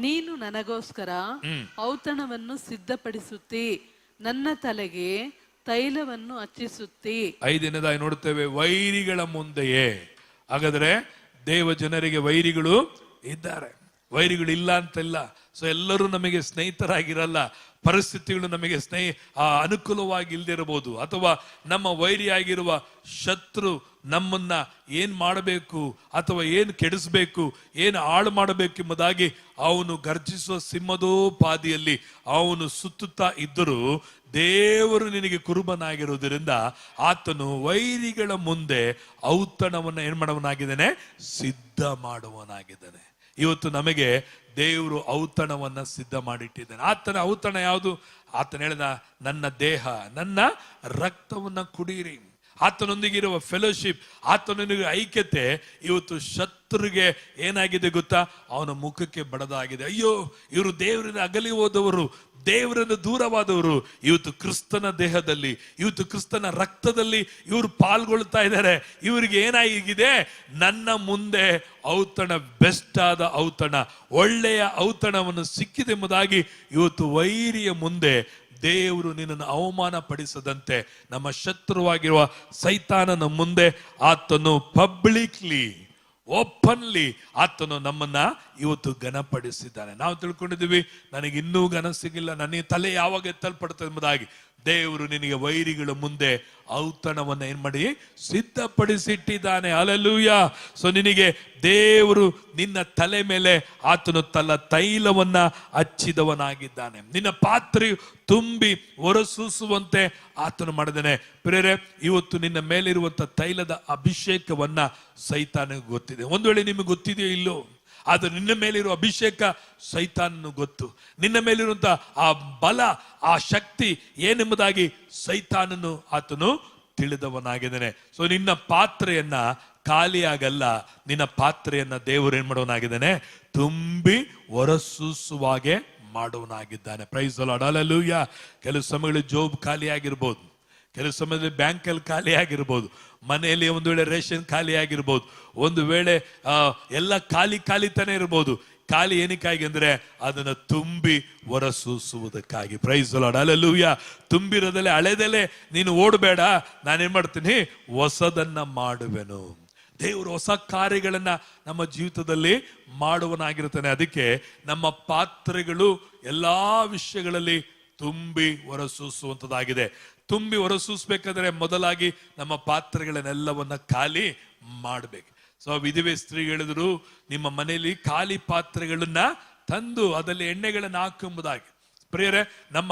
ನೀನು ನನಗೋಸ್ಕರ ಔತಣವನ್ನು ಸಿದ್ಧಪಡಿಸುತ್ತಿ, ನನ್ನ ತಲೆಗೆ ತೈಲವನ್ನು ಹಚ್ಚಿಸುತ್ತಿ. 5ನೇದಾಗಿ ನೋಡುತ್ತೇವೆ, ವೈರಿಗಳ ಮುಂದೆಯೇ. ಹಾಗಾದ್ರೆ ದೇವ ಜನರಿಗೆ ವೈರಿಗಳು ಇದ್ದಾರೆ, ವೈರಿಗಳು ಇಲ್ಲ ಅಂತಿಲ್ಲ. ಸೊ ಎಲ್ಲರೂ ನಮಗೆ ಸ್ನೇಹಿತರಾಗಿರಲ್ಲ. ಪರಿಸ್ಥಿತಿಗಳು ನಮಗೆ ಅನುಕೂಲವಾಗಿ ಇಲ್ದಿರಬಹುದು, ಅಥವಾ ನಮ್ಮ ವೈರಿಯಾಗಿರುವ ಶತ್ರು ನಮ್ಮನ್ನ ಏನ್ ಮಾಡಬೇಕು ಅಥವಾ ಏನು ಕೆಡಿಸ್ಬೇಕು, ಏನು ಹಾಳು ಮಾಡಬೇಕು ಎಂಬುದಾಗಿ ಅವನು ಗರ್ಜಿಸುವ ಸಿಂಹದೋಪಾದಿಯಲ್ಲಿ ಅವನು ಸುತ್ತುತ್ತಾ ಇದ್ದರೂ ದೇವರು ನಿನಗೆ ಕುರುಬನಾಗಿರುವುದರಿಂದ ಆತನು ವೈರಿಗಳ ಮುಂದೆ ಔತಣವನ್ನು ಏನ್ ಮಾಡುವನಾಗಿದ್ದಾನೆ, ಸಿದ್ಧ ಮಾಡುವನಾಗಿದ್ದಾನೆ. ಇವತ್ತು ನಮಗೆ ದೇವರು ಔತಣವನ್ನ ಸಿದ್ಧ ಮಾಡಿಟ್ಟಿದ್ದಾನೆ. ಆತನ ಔತಣ ಯಾವುದು? ಆತನ ಹೇಳಿದ, ನನ್ನ ದೇಹ, ನನ್ನ ರಕ್ತವನ್ನ ಕುಡೀರಿ. ಆತನೊಂದಿಗಿರುವ ಫೆಲೋಶಿಪ್, ಆತನೊಂದಿಗೆ ಐಕ್ಯತೆ ಇವತ್ತು ಶತ್ರುಗೆ ಏನಾಗಿದೆ ಗೊತ್ತಾ? ಅವನ ಮುಖಕ್ಕೆ ಬಡದಾಗಿದೆ. ಅಯ್ಯೋ, ಇವರು ದೇವರಿಂದ ಅಗಲಿ ಹೋದವರು, ದೇವರಿಂದ ದೂರವಾದವರು. ಇವತ್ತು ಕ್ರಿಸ್ತನ ದೇಹದಲ್ಲಿ, ಇವತ್ತು ಕ್ರಿಸ್ತನ ರಕ್ತದಲ್ಲಿ ಇವರು ಪಾಲ್ಗೊಳ್ತಾ ಇದ್ದಾರೆ. ಇವರಿಗೆ ಏನಾಗಿದೆ? ನನ್ನ ಮುಂದೆ ಔತಣ, ಬೆಸ್ಟ್ ಆದ ಔತಣ, ಒಳ್ಳೆಯ ಔತಣವನ್ನು ಸಿಕ್ಕಿದೆ ಎಂಬುದಾಗಿ ಇವತ್ತು ವೈರಿಯ ಮುಂದೆ ದೇವರು ನಿನ್ನನ್ನು ಅವಮಾನ ಪಡಿಸದಂತೆ ನಮ್ಮ ಶತ್ರುವಾಗಿರುವ ಸೈತಾನನ ಮುಂದೆ ಆತನು ಪಬ್ಲಿಕ್ಲಿ, ಓಪನ್ಲಿ ಆತನು ನಮ್ಮನ್ನ ಇವತ್ತು ಘನಪಡಿಸಿದ್ದಾನೆ. ನಾವು ತಿಳ್ಕೊಂಡಿದ್ದೀವಿ, ನನಗೆ ಇನ್ನೂ ಘನ ಸಿಗಿಲ್ಲ, ನನಗೆ ತಲೆ ಯಾವಾಗ ಎತ್ತಲ್ಪಡುತ್ತದೆ ಎಂಬುದಾಗಿ. ದೇವರು ನಿನಗೆ ವೈರಿಗಳ ಮುಂದೆ ಔತಣವನ್ನ ಏನ್ ಮಾಡಿ ಸಿದ್ಧಪಡಿಸಿಟ್ಟಿದ್ದಾನೆ. ಹಲ್ಲೆಲೂಯಾ. ಸೊ ನಿನಗೆ ದೇವರು ನಿನ್ನ ತಲೆ ಮೇಲೆ ಆತನು ತೈಲವನ್ನ ಹಚ್ಚಿದವನಾಗಿದ್ದಾನೆ. ನಿನ್ನ ಪಾತ್ರೆಯು ತುಂಬಿ ಹೊರಸೂಸುವಂತೆ ಆತನು ಮಾಡಿದ್ದಾನೆ. ಪ್ರೇರೆ, ಇವತ್ತು ನಿನ್ನ ಮೇಲಿರುವಂತ ತೈಲದ ಅಭಿಷೇಕವನ್ನ ಸೈತಾನಿಗೆ ಗೊತ್ತಿದೆ. ಒಂದು ವೇಳೆ ನಿಮಗೆ ಗೊತ್ತಿದೆಯೋ ಇಲ್ಲೋ, ಆದ್ರೆ ನಿನ್ನ ಮೇಲಿರುವ ಅಭಿಷೇಕ ಸೈತಾನನು ಗೊತ್ತು. ನಿನ್ನ ಮೇಲಿರುವಂತ ಆ ಬಲ, ಆ ಶಕ್ತಿ ಏನೆಂಬುದಾಗಿ ಸೈತಾನನು ಆತನು ತಿಳಿದವನಾಗಿದ್ದಾನೆ. ಸೊ ನಿನ್ನ ಪಾತ್ರೆಯನ್ನ ಖಾಲಿಯಾಗಲ್ಲ, ನಿನ್ನ ಪಾತ್ರೆಯನ್ನ ದೇವರು ಏನ್ ಮಾಡೋನಾಗಿದ್ದಾನೆ, ತುಂಬಿ ಹೊರಸೂಸುವಾಗೆ ಮಾಡುವನಾಗಿದ್ದಾನೆ. Praise the Lord, hallelujah. ಕೆಲವು ಸಮಯಗಳಲ್ಲಿ ಜೋಬ್ ಖಾಲಿ ಆಗಿರ್ಬೋದು, ಕೆಲವು ಸಮಯದಲ್ಲಿ ಬ್ಯಾಂಕಲ್ಲಿ ಖಾಲಿ ಆಗಿರ್ಬೋದು, ಮನೆಯಲ್ಲಿ ಒಂದು ವೇಳೆ ರೇಷನ್ ಖಾಲಿ ಆಗಿರ್ಬೋದು, ಒಂದು ವೇಳೆ ಎಲ್ಲ ಖಾಲಿತನೇ ಇರ್ಬೋದು. ಖಾಲಿ ಏನಕ್ಕಾಗಿ ಅಂದ್ರೆ ಅದನ್ನ ತುಂಬಿ ಹೊರಸೂಸುವುದಕ್ಕಾಗಿ. Praise the Lord, hallelujah. ತುಂಬಿರೋದಲ್ಲೇ ಹಳೆದಲ್ಲೇ ನೀನು ಓಡಬೇಡ, ನಾನೇನ್ ಮಾಡ್ತೀನಿ, ಹೊಸದನ್ನ ಮಾಡುವೆನು. ದೇವರು ಹೊಸ ಕಾರ್ಯಗಳನ್ನ ನಮ್ಮ ಜೀವಿತದಲ್ಲಿ ಮಾಡುವನಾಗಿರ್ತಾನೆ. ಅದಕ್ಕೆ ನಮ್ಮ ಪಾತ್ರೆಗಳು ಎಲ್ಲಾ ವಿಷಯಗಳಲ್ಲಿ ತುಂಬಿ ಹೊರಸೂಸುವಂತದ್ದಾಗಿದೆ. ತುಂಬಿ ಹೊರಸೂಸ್ಬೇಕಾದ್ರೆ ಮೊದಲಾಗಿ ನಮ್ಮ ಪಾತ್ರೆಗಳನ್ನೆಲ್ಲವನ್ನ ಖಾಲಿ ಮಾಡ್ಬೇಕು. ಸೊ ವಿಧವೆ ಸ್ತ್ರೀ ಹೇಳಿದ್ರು, ನಿಮ್ಮ ಮನೆಯಲ್ಲಿ ಖಾಲಿ ಪಾತ್ರೆಗಳನ್ನ ತಂದು ಅದರಲ್ಲಿ ಎಣ್ಣೆಗಳನ್ನ ಹಾಕುವುದಾಗಿ. ಪ್ರಿಯರೇ, ನಮ್ಮ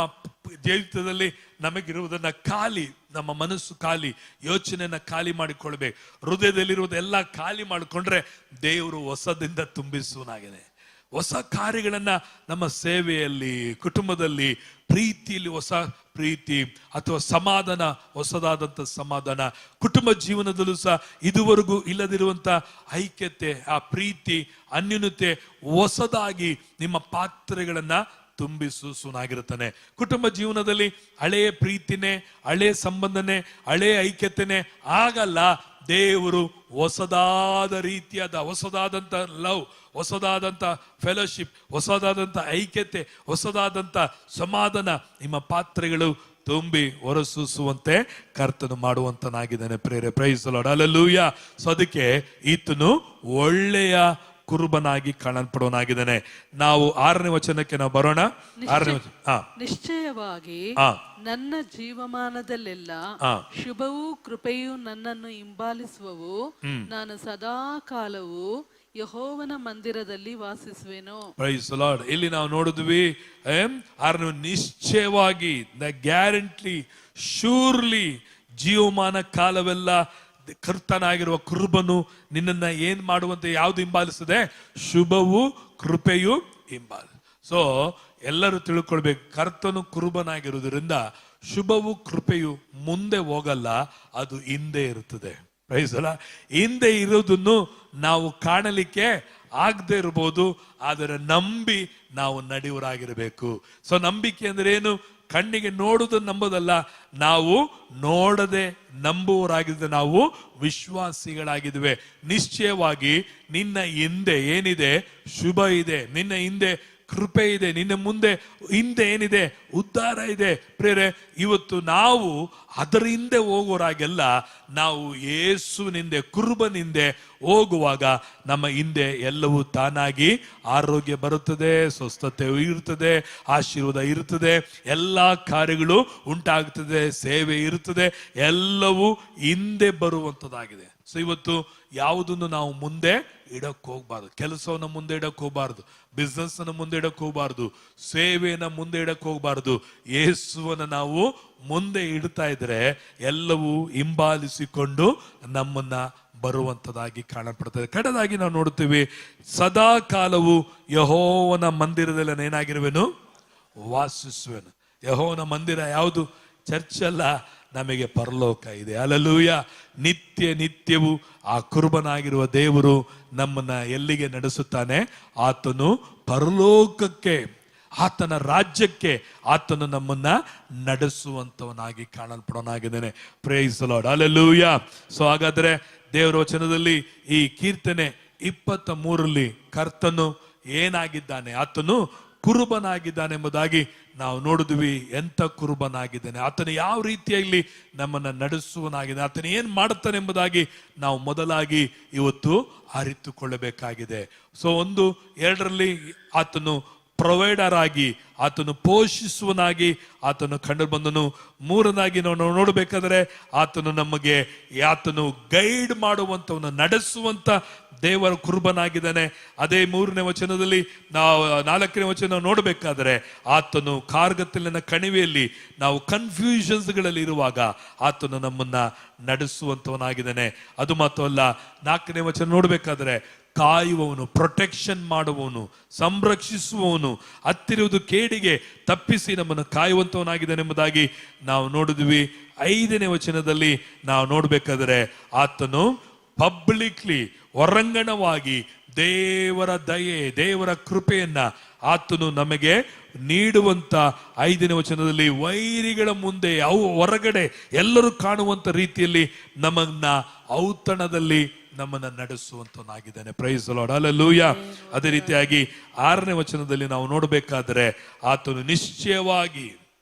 ಜೀವಿತದಲ್ಲಿ ನಮಗಿರುವುದನ್ನ ಖಾಲಿ, ನಮ್ಮ ಮನಸ್ಸು ಖಾಲಿ, ಯೋಚನೆಯನ್ನ ಖಾಲಿ ಮಾಡಿಕೊಳ್ಬೇಕು. ಹೃದಯದಲ್ಲಿರುವುದೆಲ್ಲ ಖಾಲಿ ಮಾಡಿಕೊಂಡ್ರೆ ದೇವರು ಹೊಸದಿಂದ ತುಂಬಿಸುವನಾಗಿದೆ. ಹೊಸ ಕಾರ್ಯಗಳನ್ನ ನಮ್ಮ ಸೇವೆಯಲ್ಲಿ, ಕುಟುಂಬದಲ್ಲಿ, ಪ್ರೀತಿಯಲ್ಲಿ ಹೊಸ ಪ್ರೀತಿ ಅಥವಾ ಸಮಾಧಾನ, ಹೊಸದಾದಂಥ ಸಮಾಧಾನ, ಕುಟುಂಬ ಜೀವನದಲ್ಲೂ ಸಹ ಇದುವರೆಗೂ ಇಲ್ಲದಿರುವಂತ ಐಕ್ಯತೆ, ಆ ಪ್ರೀತಿ, ಅನ್ಯೋನ್ಯತೆ ಹೊಸದಾಗಿ ನಿಮ್ಮ ಪಾತ್ರೆಗಳನ್ನ ತುಂಬಿಸುವನಾಗಿರುತ್ತಾನೆ. ಕುಟುಂಬ ಜೀವನದಲ್ಲಿ ಹಳೆಯ ಪ್ರೀತಿನೇ, ಹಳೆಯ ಸಂಬಂಧನೇ, ಹಳೆಯ ಐಕ್ಯತೆನೇ ಆಗಲ್ಲ. ದೇವರು ಹೊಸದಾದ ರೀತಿಯಾದ, ಹೊಸದಾದಂಥ ಲವ್, ಹೊಸದಾದಂಥ ಫೆಲೋಶಿಪ್, ಹೊಸದಾದಂಥ ಐಕ್ಯತೆ, ಹೊಸದಾದಂಥ ಸಮಾಧಾನ ನಿಮ್ಮ ಪಾತ್ರೆಗಳು ತುಂಬಿ ಹೊರಸೂಸುವಂತೆ ಕರ್ತನು ಮಾಡುವಂತನಾಗಿದ್ದಾನೆ. Praise the Lord, hallelujah. So ಅದಕ್ಕೆ ಈತನು ಒಳ್ಳೆಯ ಕುರುಬನಾಗಿ ಕಾಣಲ್ಪಡುವನಾಗಿದ್ದಾನೆ. ನಾವು 6ನೇ ವಚನಕ್ಕೆ ನಾವು ಬರೋಣ. 6ನೇ ವಚನ, ನಿಶ್ಚಯವಾಗಿ ನನ್ನ ಜೀವಮಾನದಲ್ಲೆಲ್ಲ ಶುಭವೂ ಕೃಪೆಯೂ ನನ್ನನ್ನು ಹಿಂಬಾಲಿಸುವವು. ನಾನು ಸದಾ ಕಾಲವು ಯೆಹೋವನ ಮಂದಿರದಲ್ಲಿ ವಾಸಿಸುವೆನು. Price the Lord. ಇಲ್ಲಿ ನಾವು ನೋಡಿದ್ವಿ, ನಿಶ್ಚಯವಾಗಿ, ದ ಗ್ಯಾರಂಟಿ, ಶೂರ್ಲಿ, ಜೀವಮಾನ ಕಾಲವೆಲ್ಲ ಕರ್ತನಾಗಿರುವ ಕುರುಬನು ನಿನ್ನನ್ನ ಏನ್ ಮಾಡುವಂತೆ ಯಾವ್ದು ಹಿಂಬಾಲಿಸದೆ, ಶುಭವು ಕೃಪೆಯು ಹಿಂಬಾಲ. ಸೊ ಎಲ್ಲರೂ ತಿಳ್ಕೊಳ್ಬೇಕು, ಕರ್ತನು ಕುರುಬನಾಗಿರುವುದರಿಂದ ಶುಭವು ಕೃಪೆಯು ಮುಂದೆ ಹೋಗಲ್ಲ, ಅದು ಹಿಂದೆ ಇರುತ್ತದೆ. Praise the Lord. ಹಿಂದೆ ಇರೋದನ್ನು ನಾವು ಕಾಣಲಿಕ್ಕೆ ಆಗದೆ ಇರಬಹುದು, ಆದರೆ ನಂಬಿ ನಾವು ನಡೆಯುವರಾಗಿರಬೇಕು. ಸೊ ನಂಬಿಕೆ ಅಂದ್ರೆ ಏನು? ಕಣ್ಣಿಗೆ ನೋಡುವುದನ್ನು ನಂಬೋದಲ್ಲ, ನಾವು ನೋಡದೆ ನಂಬುವರಾಗಿದ್ದ ನಾವು ವಿಶ್ವಾಸಿಗಳಾಗಿದ್ದೇವೆ. ನಿಶ್ಚಯವಾಗಿ ನಿನ್ನ ಹಿಂದೆ ಏನಿದೆ? ಶುಭ ಇದೆ. ನಿನ್ನ ಹಿಂದೆ ಕೃಪೆ ಇದೆ. ನಿನ್ನ ಮುಂದೆ ಹಿಂದೆ ಏನಿದೆ? ಉದ್ಧಾರ ಇದೆ. ಪ್ರೇರೆ, ಇವತ್ತು ನಾವು ಅದರ ಹಿಂದೆ ಹೋಗೋರಾಗೆಲ್ಲ ನಾವು ಯೇಸುವಿನಿಂದೆ, ಕುರುಬನಿಂದೆ ಹೋಗುವಾಗ ನಮ್ಮ ಹಿಂದೆ ಎಲ್ಲವೂ ತಾನಾಗಿ ಆರೋಗ್ಯ ಬರುತ್ತದೆ, ಸ್ವಸ್ಥತೆ ಇರುತ್ತದೆ, ಆಶೀರ್ವಾದ ಇರುತ್ತದೆ, ಎಲ್ಲ ಕಾರ್ಯಗಳು ಉಂಟಾಗ್ತದೆ, ಸೇವೆ ಇರುತ್ತದೆ, ಎಲ್ಲವೂ ಹಿಂದೆ ಬರುವಂಥದ್ದಾಗಿದೆ. ಸೊ ಇವತ್ತು ಯಾವುದನ್ನು ನಾವು ಮುಂದೆ ಇಡಕ್ ಹೋಗ್ಬಾರ್ದು. ಕೆಲಸವನ್ನ ಮುಂದೆ ಇಡಕ್ ಹೋಗ್ಬಾರ್ದು, ಬಿಸ್ನೆಸ್ ಅನ್ನ ಮುಂದೆ ಇಡಕ್ ಹೋಗ್ಬಾರ್ದು, ಸೇವೆಯನ್ನ ಮುಂದೆ ಇಡಕ್ ಹೋಗ್ಬಾರ್ದು. ಯೇಸುವನ್ನ ನಾವು ಮುಂದೆ ಇಡ್ತಾ ಇದ್ರೆ ಎಲ್ಲವೂ ಹಿಂಬಾಲಿಸಿಕೊಂಡು ನಮ್ಮನ್ನ ಬರುವಂತದಾಗಿ ಕಾಣಪಡ್ತದೆ. ಕಡೆದಾಗಿ ನಾವು ನೋಡ್ತೀವಿ, ಸದಾ ಕಾಲವು ಯೆಹೋವನ ಮಂದಿರದಲ್ಲಿ ಏನಾಗಿರುವೆನು? ವಾಸಿಸುವೆನು. ಯೆಹೋವನ ಮಂದಿರ ಯಾವುದು? ಚರ್ಚ್ ಅಲ್ಲ, ನಮಗೆ ಪರಲೋಕ ಇದೆ. ಹಲ್ಲೆಲೂಯಾ. ನಿತ್ಯ ನಿತ್ಯವೂ ಆ ಕುರುಬನಾಗಿರುವ ದೇವರು ನಮ್ಮನ್ನ ಎಲ್ಲಿಗೆ ನಡೆಸುತ್ತಾನೆ? ಆತನು ಪರಲೋಕಕ್ಕೆ, ಆತನ ರಾಜ್ಯಕ್ಕೆ ಆತನು ನಮ್ಮನ್ನ ನಡೆಸುವಂತವನಾಗಿ ಕಾಣಲ್ಪಡೋನಾಗಿದ್ದಾನೆ. Praise the Lord, hallelujah. So ಹಾಗಾದ್ರೆ ದೇವರ ವಚನದಲ್ಲಿ ಈ ಕೀರ್ತನೆ 23ರಲ್ಲಿ ಕರ್ತನು ಏನಾಗಿದ್ದಾನೆ? ಆತನು ಕುರುಬನಾಗಿದ್ದಾನೆ ಎಂಬುದಾಗಿ ನಾವು ನೋಡಿದ್ವಿ. ಎಂತ ಕುರುಬನಾಗಿದ್ದಾನೆ, ಆತನು ಯಾವ ರೀತಿಯಲ್ಲಿ ನಮ್ಮನ್ನ ನಡೆಸುವನಾಗಿದೆ, ಆತನು ಏನ್ ಮಾಡುತ್ತಾನೆ ಎಂಬುದಾಗಿ ನಾವು ಮೊದಲಾಗಿ ಇವತ್ತು ಅರಿತುಕೊಳ್ಳಬೇಕಾಗಿದೆ. ಸೊ 1, 2ರಲ್ಲಿ ಆತನು ಪ್ರೊವೈಡರ್ ಆಗಿ, ಆತನು ಪೋಷಿಸುವನಾಗಿ ಆತನು ಕಂಡು ಬಂದನು. 3ನೇದಾಗಿ ನಾವು ನೋಡಬೇಕಾದ್ರೆ ಆತನು ನಮಗೆ, ಆತನು ಗೈಡ್ ಮಾಡುವಂತವನು, ನಡೆಸುವಂತ ದೇವರ ಕುರುಬನಾಗಿದ್ದಾನೆ. ಅದೇ 3ನೇ ವಚನದಲ್ಲಿ ನಾವು 4ನೇ ವಚನ ನೋಡಬೇಕಾದ್ರೆ ಆತನು ಕಾರ್ಗತ್ತಲಿನ ಕಣಿವೆಯಲ್ಲಿ ನಾವು ಕನ್ಫ್ಯೂಷನ್ಸ್ಗಳಲ್ಲಿ ಇರುವಾಗ ಆತನು ನಮ್ಮನ್ನ ನಡೆಸುವಂತವನಾಗಿದ್ದಾನೆ. ಅದು ಮಾತ್ರವಲ್ಲ, 4ನೇ ವಚನ ನೋಡಬೇಕಾದ್ರೆ ಕಾಯುವವನು, ಪ್ರೊಟೆಕ್ಷನ್ ಮಾಡುವವನು, ಸಂರಕ್ಷಿಸುವವನು, ಹತ್ತಿರುವುದು ಕೇಡಿಗೆ ತಪ್ಪಿಸಿ ನಮ್ಮನ್ನು ಕಾಯುವಂತವನಾಗಿದ್ದಾನೆಂಬುದಾಗಿ ನಾವು ನೋಡಿದ್ವಿ. 5ನೇ ವಚನದಲ್ಲಿ ನಾವು ನೋಡ್ಬೇಕಾದ್ರೆ ಆತನು ಪಬ್ಲಿಕ್ಲಿ, ಹೊರಂಗಣವಾಗಿ ದೇವರ ದಯೆ, ದೇವರ ಕೃಪೆಯನ್ನ ಆತನು ನಮಗೆ ನೀಡುವಂತ 5ನೇ ವಚನದಲ್ಲಿ ವೈರಿಗಳ ಮುಂದೆ ಹೊರಗಡೆ ಎಲ್ಲರೂ ಕಾಣುವಂತ ರೀತಿಯಲ್ಲಿ ನಮ್ಮನ್ನ ಔತಣದಲ್ಲಿ ನಮ್ಮನ್ನ ನಡೆಸುವಂತನಾಗಿದ್ದಾನೆ. Praise the Lord, hallelujah. ಅದೇ ರೀತಿಯಾಗಿ 6ನೇ ವಚನದಲ್ಲಿ ನಾವು ನೋಡಬೇಕಾದ್ರೆ ಆತನು ನಿಶ್ಚಯವಾಗಿ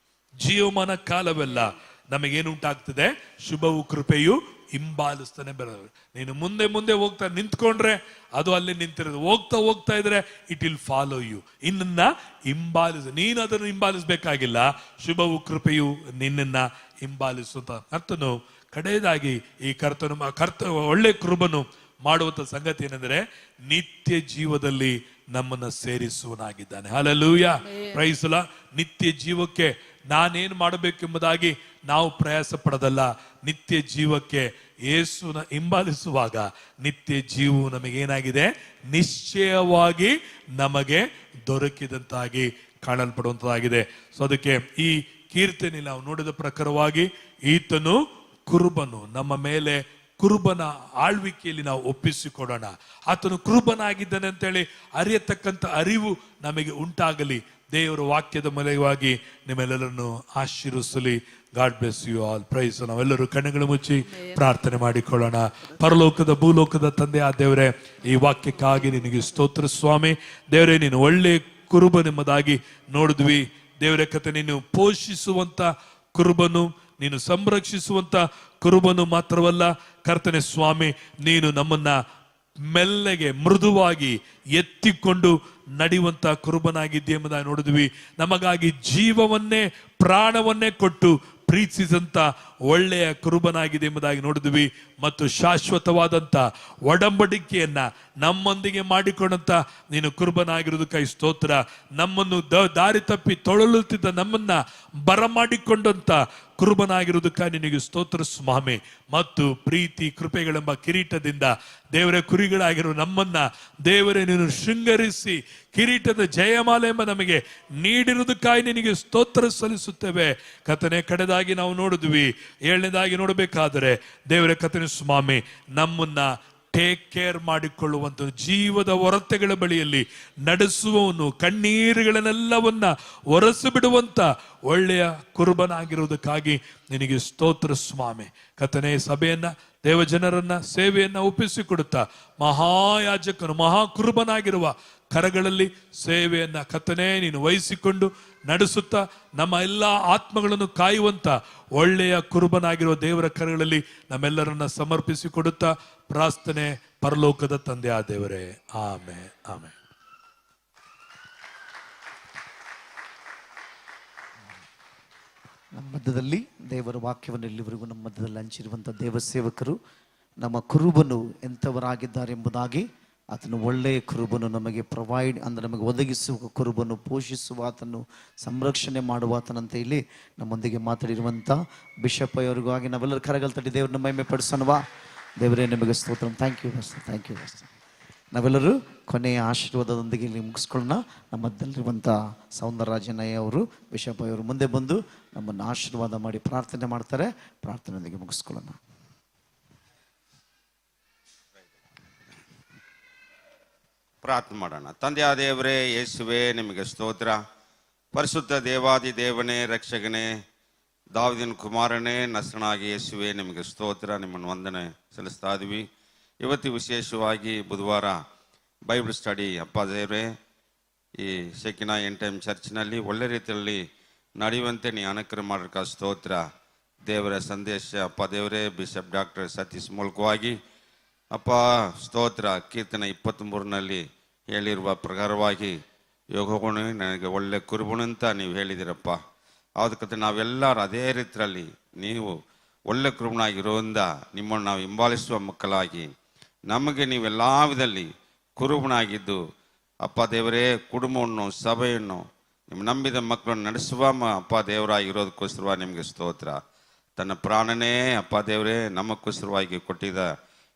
ಜೀವಮಾನ ಕಾಲವೆಲ್ಲ ನಮಗೇನುಂಟಾಗ್ತದೆ, ಶುಭವು ಕೃಪೆಯು ಹಿಂಬಾಲಿಸ್ತಾನೆ ಬರೋದು. ನೀನು ಮುಂದೆ ಮುಂದೆ ಹೋಗ್ತಾ ನಿಂತ್ಕೊಂಡ್ರೆ ಅದು ಅಲ್ಲಿ ನಿಂತಿರೋದು, ಹೋಗ್ತಾ ಇದ್ರೆ ಇಟ್ ವಿಲ್ ಫಾಲೋ ಯು. ಇನ್ನನ್ನ ನೀನು ಅದನ್ನು ಹಿಂಬಾಲಿಸಬೇಕಾಗಿಲ್ಲ, ಶುಭವು ಕೃಪೆಯು ನಿನ್ನನ್ನ ಹಿಂಬಾಲಿಸುತ್ತ. ಕರ್ತನು ಕಡೆಯದಾಗಿ ಈ ಒಳ್ಳೆ ಕೃಪನು ಮಾಡುವಂತ ಸಂಗತಿ ಏನೆಂದರೆ ನಿತ್ಯ ಜೀವದಲ್ಲಿ ನಮ್ಮನ್ನ ಸೇರಿಸುವನಾಗಿದ್ದಾನೆ. Hallelujah, praise the Lord. ನಿತ್ಯ ಜೀವಕ್ಕೆ ನಾನೇನು ಮಾಡಬೇಕೆಂಬುದಾಗಿ ನಾವು ಪ್ರಯಾಸ ಪಡೋದಲ್ಲ, ನಿತ್ಯ ಜೀವಕ್ಕೆ ಯೇಸುನ ಹಿಂಬಾಲಿಸುವಾಗ ನಿತ್ಯ ಜೀವವು ನಮಗೇನಾಗಿದೆ, ನಿಶ್ಚಯವಾಗಿ ನಮಗೆ ದೊರಕಿದಂತಾಗಿ ಕಾಣಲ್ಪಡುವಂತದಾಗಿದೆ. ಸೊ ಅದಕ್ಕೆ ಈ ಕೀರ್ತನೆ ನಾವು ನೋಡಿದ ಪ್ರಕಾರವಾಗಿ ಈತನು ಕುರುಬನು, ನಮ್ಮ ಮೇಲೆ ಕುರುಬನ ಆಳ್ವಿಕೆಯಲ್ಲಿ ನಾವು ಒಪ್ಪಿಸಿಕೊಡೋಣ. ಆತನು ಕುರುಬನಾಗಿದ್ದಾನೆ ಅಂತೇಳಿ ಅರಿಯತಕ್ಕಂಥ ಅರಿವು ನಮಗೆ ಉಂಟಾಗಲಿ. ದೇವರ ವಾಕ್ಯದ ಮೂಲಕವಾಗಿ ನಿಮ್ಮೆಲ್ಲರನ್ನು ಆಶೀರ್ವದಿಸಲಿ. God bless you all. Praise. ನಾವೆಲ್ಲರೂ ಕಣ್ಣುಗಳು ಮುಚ್ಚಿ ಪ್ರಾರ್ಥನೆ ಮಾಡಿಕೊಳ್ಳೋಣ. ಪರಲೋಕದ ಭೂಲೋಕದ ತಂದೆ ಆ ದೇವರೇ, ಈ ವಾಕ್ಯಕ್ಕಾಗಿ ನಿನಗೆ ಸ್ತೋತ್ರ ಸ್ವಾಮಿ. ದೇವರೇ, ನೀನು ಒಳ್ಳೆ ಕುರುಬನೆಂಬುದಾಗಿ ನೋಡಿದ್ವಿ. ದೇವರ ಕತೆ, ನೀನು ಪೋಷಿಸುವಂತ ಕುರುಬನು, ನೀನು ಸಂರಕ್ಷಿಸುವಂತ ಕುರುಬನು ಮಾತ್ರವಲ್ಲ ಕರ್ತನೆ ಸ್ವಾಮಿ, ನೀನು ನಮ್ಮನ್ನ ಮೆಲ್ಲಗೆ ಮೃದುವಾಗಿ ಎತ್ತಿಕೊಂಡು ನಡೆಯುವಂತ ಕುರುಬನಾಗಿದ್ದೆ ಎಂಬುದಾಗಿ ನೋಡಿದ್ವಿ. ನಮಗಾಗಿ ಜೀವವನ್ನೇ ಪ್ರಾಣವನ್ನೇ ಕೊಟ್ಟು ಪ್ರೀತಿಸಿದಂತ ಒಳ್ಳೆಯ ಕುರುಬನಾಗಿದೆ ಎಂಬುದಾಗಿ ನೋಡಿದ್ವಿ. ಮತ್ತು ಶಾಶ್ವತವಾದಂತ ಒಡಂಬಡಿಕೆಯನ್ನ ನಮ್ಮೊಂದಿಗೆ ಮಾಡಿಕೊಂಡಂತ ನೀನು ಕುರುಬನಾಗಿರುವುದಕ್ಕಾಗಿ ಸ್ತೋತ್ರ. ನಮ್ಮನ್ನು ದಾರಿ ತಪ್ಪಿ ತೊಳಲುತ್ತಿದ್ದ ನಮ್ಮನ್ನ ಬರಮಾಡಿಕೊಂಡಂತ ಕುರುಬನಾಗಿರುವುದಕ್ಕಾಗಿ ನಿನಗೆ ಸ್ತೋತ್ರ ಸ್ವಾಮಿ. ಮತ್ತು ಪ್ರೀತಿ ಕೃಪೆಗಳೆಂಬ ಕಿರೀಟದಿಂದ ದೇವರ ಕುರಿಗಳಾಗಿರುವ ನಮ್ಮನ್ನ ದೇವರೇ ನೀನು ಶೃಂಗರಿಸಿ ಕಿರೀಟದ ಜಯಮಾಲೆ ಎಂಬ ನಮಗೆ ನೀಡಿರುವುದಕ್ಕಾಗಿ ನಿನಗೆ ಸ್ತೋತ್ರ ಸಲ್ಲಿಸುತ್ತೇವೆ. ಕಥನೆ ಕಡೆದಾಗಿ ನಾವು ನೋಡಿದ್ವಿ. 7ನೇದಾಗಿ ನೋಡಬೇಕಾದರೆ ದೇವರ ಕಥನೆ ಸ್ವಾಮಿ, ನಮ್ಮನ್ನ ಟೇಕ್ ಕೇರ್ ಮಾಡಿಕೊಳ್ಳುವಂತ, ಜೀವದ ಹೊರತೆಗಳ ಬಳಿಯಲ್ಲಿ ನಡೆಸುವವನು, ಕಣ್ಣೀರುಗಳನ್ನೆಲ್ಲವನ್ನ ಒರೆಸು ಬಿಡುವಂತ ಒಳ್ಳೆಯ ಕುರುಬನಾಗಿರುವುದಕ್ಕಾಗಿ ನಿನಗೆ ಸ್ತೋತ್ರ ಸ್ವಾಮಿ. ಕಥನೆ ಸಭೆಯನ್ನ, ದೇವಜನರನ್ನ, ಸೇವೆಯನ್ನ ಒಪ್ಪಿಸಿಕೊಡುತ್ತಾ ಮಹಾಯಾಜಕನು, ಮಹಾಕುರುಬನಾಗಿರುವ ಕರಗಳಲ್ಲಿ ಸೇವೆಯನ್ನ ಕರ್ತನೇ ನೀನು ವಹಿಸಿಕೊಂಡು ನಡೆಸುತ್ತಾ ನಮ್ಮ ಎಲ್ಲ ಆತ್ಮಗಳನ್ನು ಕಾಯುವಂತ ಒಳ್ಳೆಯ ಕುರುಬನಾಗಿರುವ ದೇವರ ಕರಗಳಲ್ಲಿ ನಮ್ಮೆಲ್ಲರನ್ನ ಸಮರ್ಪಿಸಿಕೊಡುತ್ತಾ ಪ್ರಾರ್ಥನೆ. ಪರಲೋಕದ ತಂದೆ ಆ ದೇವರೇ, ಆಮೆನ್, ಆಮೆನ್. ನಮ್ಮ ಮಧ್ಯದಲ್ಲಿ ದೇವರ ವಾಕ್ಯವನ್ನು ಇಲ್ಲಿವರೆಗೂ ನಮ್ಮ ಮಧ್ಯದಲ್ಲಿ ಹಂಚಿರುವಂಥ ದೇವ ಸೇವಕರು, ನಮ್ಮ ಕುರುಬನು ಎಂಥವರಾಗಿದ್ದಾರೆ ಎಂಬುದಾಗಿ, ಆತನು ಒಳ್ಳೆಯ ಕುರುಬನು, ನಮಗೆ ಪ್ರೊವೈಡ್ ಅಂದರೆ ನಮಗೆ ಒದಗಿಸುವ ಕುರುಬನು, ಪೋಷಿಸುವ ಆತನು, ಸಂರಕ್ಷಣೆ ಮಾಡುವ ಆತನಂತ ಇಲ್ಲಿ ನಮ್ಮೊಂದಿಗೆ ಮಾತಾಡಿರುವಂಥ ಬಿಷಪ್ ಅವರಿಗೂ ಹಾಗೆ ನಾವೆಲ್ಲರೂ ಕರಗಲ್ ತಟ್ಟಿ ದೇವ್ರನ್ನ ಮಹಿಮೆ ಪಡಿಸೋಣವಾ. ದೇವರೇ ನಿಮಗೆ ಸ್ತೋತ್ರ. Thank you master, thank you master. ನಾವೆಲ್ಲರೂ ಕೊನೆಯ ಆಶೀರ್ವಾದದೊಂದಿಗೆ ಇಲ್ಲಿ ಮುಗಿಸ್ಕೊಳ್ಳೋಣ. ನಮ್ಮ ಮಧ್ಯದಲ್ಲಿರುವಂಥ ಸೌಂದರರಾಜನಯ್ಯ ಅವರು, ಬಿಷಪ್ ಅವರು ಮುಂದೆ ಬಂದು ನಮ್ಮನ್ನು ಆಶೀರ್ವಾದ ಮಾಡಿ ಪ್ರಾರ್ಥನೆ ಮಾಡ್ತಾರೆ. ಪ್ರಾರ್ಥನೆಯೊಂದಿಗೆ ಮುಗಿಸ್ಕೊಳ್ಳೋಣ. ಪ್ರಾರ್ಥನೆ ಮಾಡೋಣ. ತಂದೆಯ ದೇವರೇ, ಯೇಸುವೆ ನಿಮಗೆ ಸ್ತೋತ್ರ. ಪರಿಶುದ್ಧ ದೇವಾದಿ ದೇವನೇ, ರಕ್ಷಕನೇ, ದಾವೀದನ ಕುಮಾರನೇ, ನಸರನಾಗಿ ಯೇಸುವೆ ನಿಮಗೆ ಸ್ತೋತ್ರ. ನಿಮ್ಮನ್ನು ವಂದನೆ ಸಲ್ಲಿಸ್ತಾ ಇದ್ವಿ. ಇವತ್ತು ವಿಶೇಷವಾಗಿ ಬುಧವಾರ ಬೈಬಲ್ ಸ್ಟಡಿ ಅಪ್ಪ ದೇವರೇ, ಈ ಶೆಕಿನಾ ಎಂಡ್ ಟೈಮ್ ಚರ್ಚ್ನಲ್ಲಿ ಒಳ್ಳೆ ರೀತಿಯಲ್ಲಿ ನಡೆಯುವಂತೆ ನೀ ಅನುಗ್ರಹ ಮಾಡೋಕ್ಕೆ ಸ್ತೋತ್ರ. ದೇವರ ಸಂದೇಶ ಅಪ್ಪ ದೇವರೇ, ಬಿಷಪ್ ಡಾಕ್ಟರ್ ಸತೀಶ್ ಮೂಲಕವಾಗಿ ಅಪ್ಪ ಸ್ತೋತ್ರ. ಕೀರ್ತನೆ 23ನಲ್ಲಿ ಹೇಳಿರುವ ಪ್ರಕಾರವಾಗಿ ಯೋಗಗುಣ ನನಗೆ ಒಳ್ಳೆ ಕುರುಬುಣು ಅಂತ ನೀವು ಹೇಳಿದಿರಪ್ಪ. ಅದಕ್ಕೆ ನಾವೆಲ್ಲರೂ ಅದೇ ರೀತಿಯಲ್ಲಿ ನೀವು ಒಳ್ಳೆ ಕುರುಬನಾಗಿರೋದ್ರಿಂದ ನಿಮ್ಮನ್ನು ನಾವು ಹಿಂಬಾಲಿಸುವ ಮಕ್ಕಳಾಗಿ ನಮಗೆ ನೀವೆಲ್ಲ ವಿಧದಲ್ಲಿ ಕುರುಬನಾಗಿದ್ದು ಅಪ್ಪ ದೇವರೇ, ಕುಟುಂಬವನ್ನು, ಸಭೆಯನ್ನು, ನಿಮ್ಮ ನಂಬಿದ ಮಕ್ಕಳನ್ನು ನಡೆಸುವ ಅಪ್ಪ ದೇವರಾಗಿರೋದಕ್ಕೋಸ್ಕರವಾಗಿ ನಿಮಗೆ ಸ್ತೋತ್ರ. ತನ್ನ ಪ್ರಾಣನೇ ಅಪ್ಪ ದೇವರೇ ನಮಗೋಸ್ಕರವಾಗಿ ಕೊಟ್ಟಿದ್ದ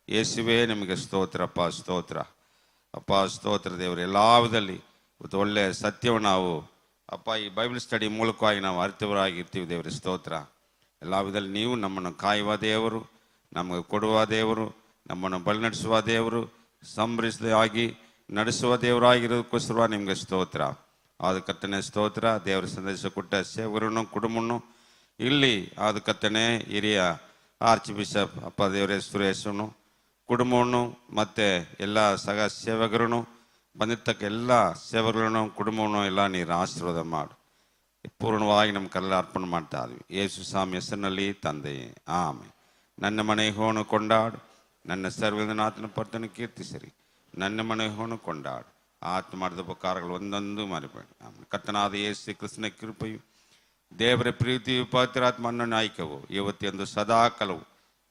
ಯೇಸುವೇ ನಿಮಗೆ ಸ್ತೋತ್ರಪ್ಪ, ಸ್ತೋತ್ರ. ಅಪ್ಪ ಸ್ತೋತ್ರ ದೇವರು ಎಲ್ಲ ವಿಧದಲ್ಲಿ ಇವತ್ತು ಒಳ್ಳೆಯ ಸತ್ಯವನ್ನು ನಾವು ಅಪ್ಪ ಈ ಬೈಬಲ್ ಸ್ಟಡಿ ಮೂಲಕವಾಗಿ ನಾವು ಅರಿತವರಾಗಿರ್ತೀವಿ ದೇವರ ಸ್ತೋತ್ರ. ಎಲ್ಲ ವಿಧದಲ್ಲಿ ನೀವು ನಮ್ಮನ್ನು ಕಾಯುವ ದೇವರು, ನಮಗೆ ಕೊಡುವ ದೇವರು, ನಮ್ಮನ್ನು ಬಳಿ ನಡೆಸುವ ದೇವರು, ಸಂಭ್ರಿಸದಾಗಿ ನಡೆಸುವ ದೇವರಾಗಿರೋದಕ್ಕೋಸ್ಕರ ನಿಮಗೆ ಸ್ತೋತ್ರ. ಆದ ಕರ್ತನೆ ಸ್ತೋತ್ರ. ದೇವರ ಸಂದೇಶ ಕೊಟ್ಟ ಸೇವಕರನ್ನು ಕುಟುಂಬವನ್ನು ಇಲ್ಲಿ ಆದ ಕರ್ತನೆ ಹಿರಿಯ ಆರ್ಚ್ ಬಿಷಪ್ ಅಪ್ಪ ದೇವರೇ ಸುರೇಶನು ಕುಟುಂಬವನ್ನು ಮತ್ತು ಎಲ್ಲ ಸಹ ಸೇವಕರನ್ನು ಬಂದಿರ್ತಕ್ಕ ಎಲ್ಲ ಸೇವಕರನ್ನು ಕುಟುಂಬವನ್ನು ಎಲ್ಲ ನೀರು ಆಶೀರ್ವಾದ ಮಾಡು. ಪೂರ್ಣವಾಗಿ ನಮ್ಮ ಕಲ್ಲ ಅರ್ಪಣೆ ಮಾಡ್ತಾ ಇದ್ವಿ ಯೇಸು ಸ್ವಾಮಿ ಹೆಸರಿನಲ್ಲಿ ತಂದೆಯೇ ಆಮೇಲೆ. ನನ್ನ ಮನೆ ಹೋನು ಕೊಂಡಾಡು, ನನ್ನ ಸರ್ವನಾಥನ ಪರ್ತನ ಕೀರ್ತಿಸಿರಿ. ನನ್ನ ಮನೆ ಹೋನು ಕೊಂಡಾಡು, ಆತ ಮಾಡಿದ ಉಪಕಾರಗಳು ಒಂದೊಂದು ಮರಿಬೇಡಿ. ಆಮೇಲೆ ಕರ್ತನಾದ ಯೇಸು ಕೃಷ್ಣ ಕೃಪೆಯು ದೇವರ ಪ್ರೀತಿಯು ಪವಿತ್ರಾತ್ಮನ ನಾಯಕವು ಇವತ್ತೆಂದು ಸದಾ ಕಲವು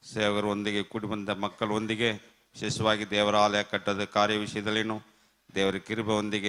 ಸೇವಕರೊಂದಿಗೆ ಕೂಡಿ ಬಂದ ಮಕ್ಕಳೊಂದಿಗೆ ವಿಶೇಷವಾಗಿ ದೇವರ ಆಲಯ ಕಟ್ಟದ ಕಾರ್ಯ ವಿಷಯದಲ್ಲೇನು ದೇವರ ಕಿರುಬೆಯೊಂದಿಗೆ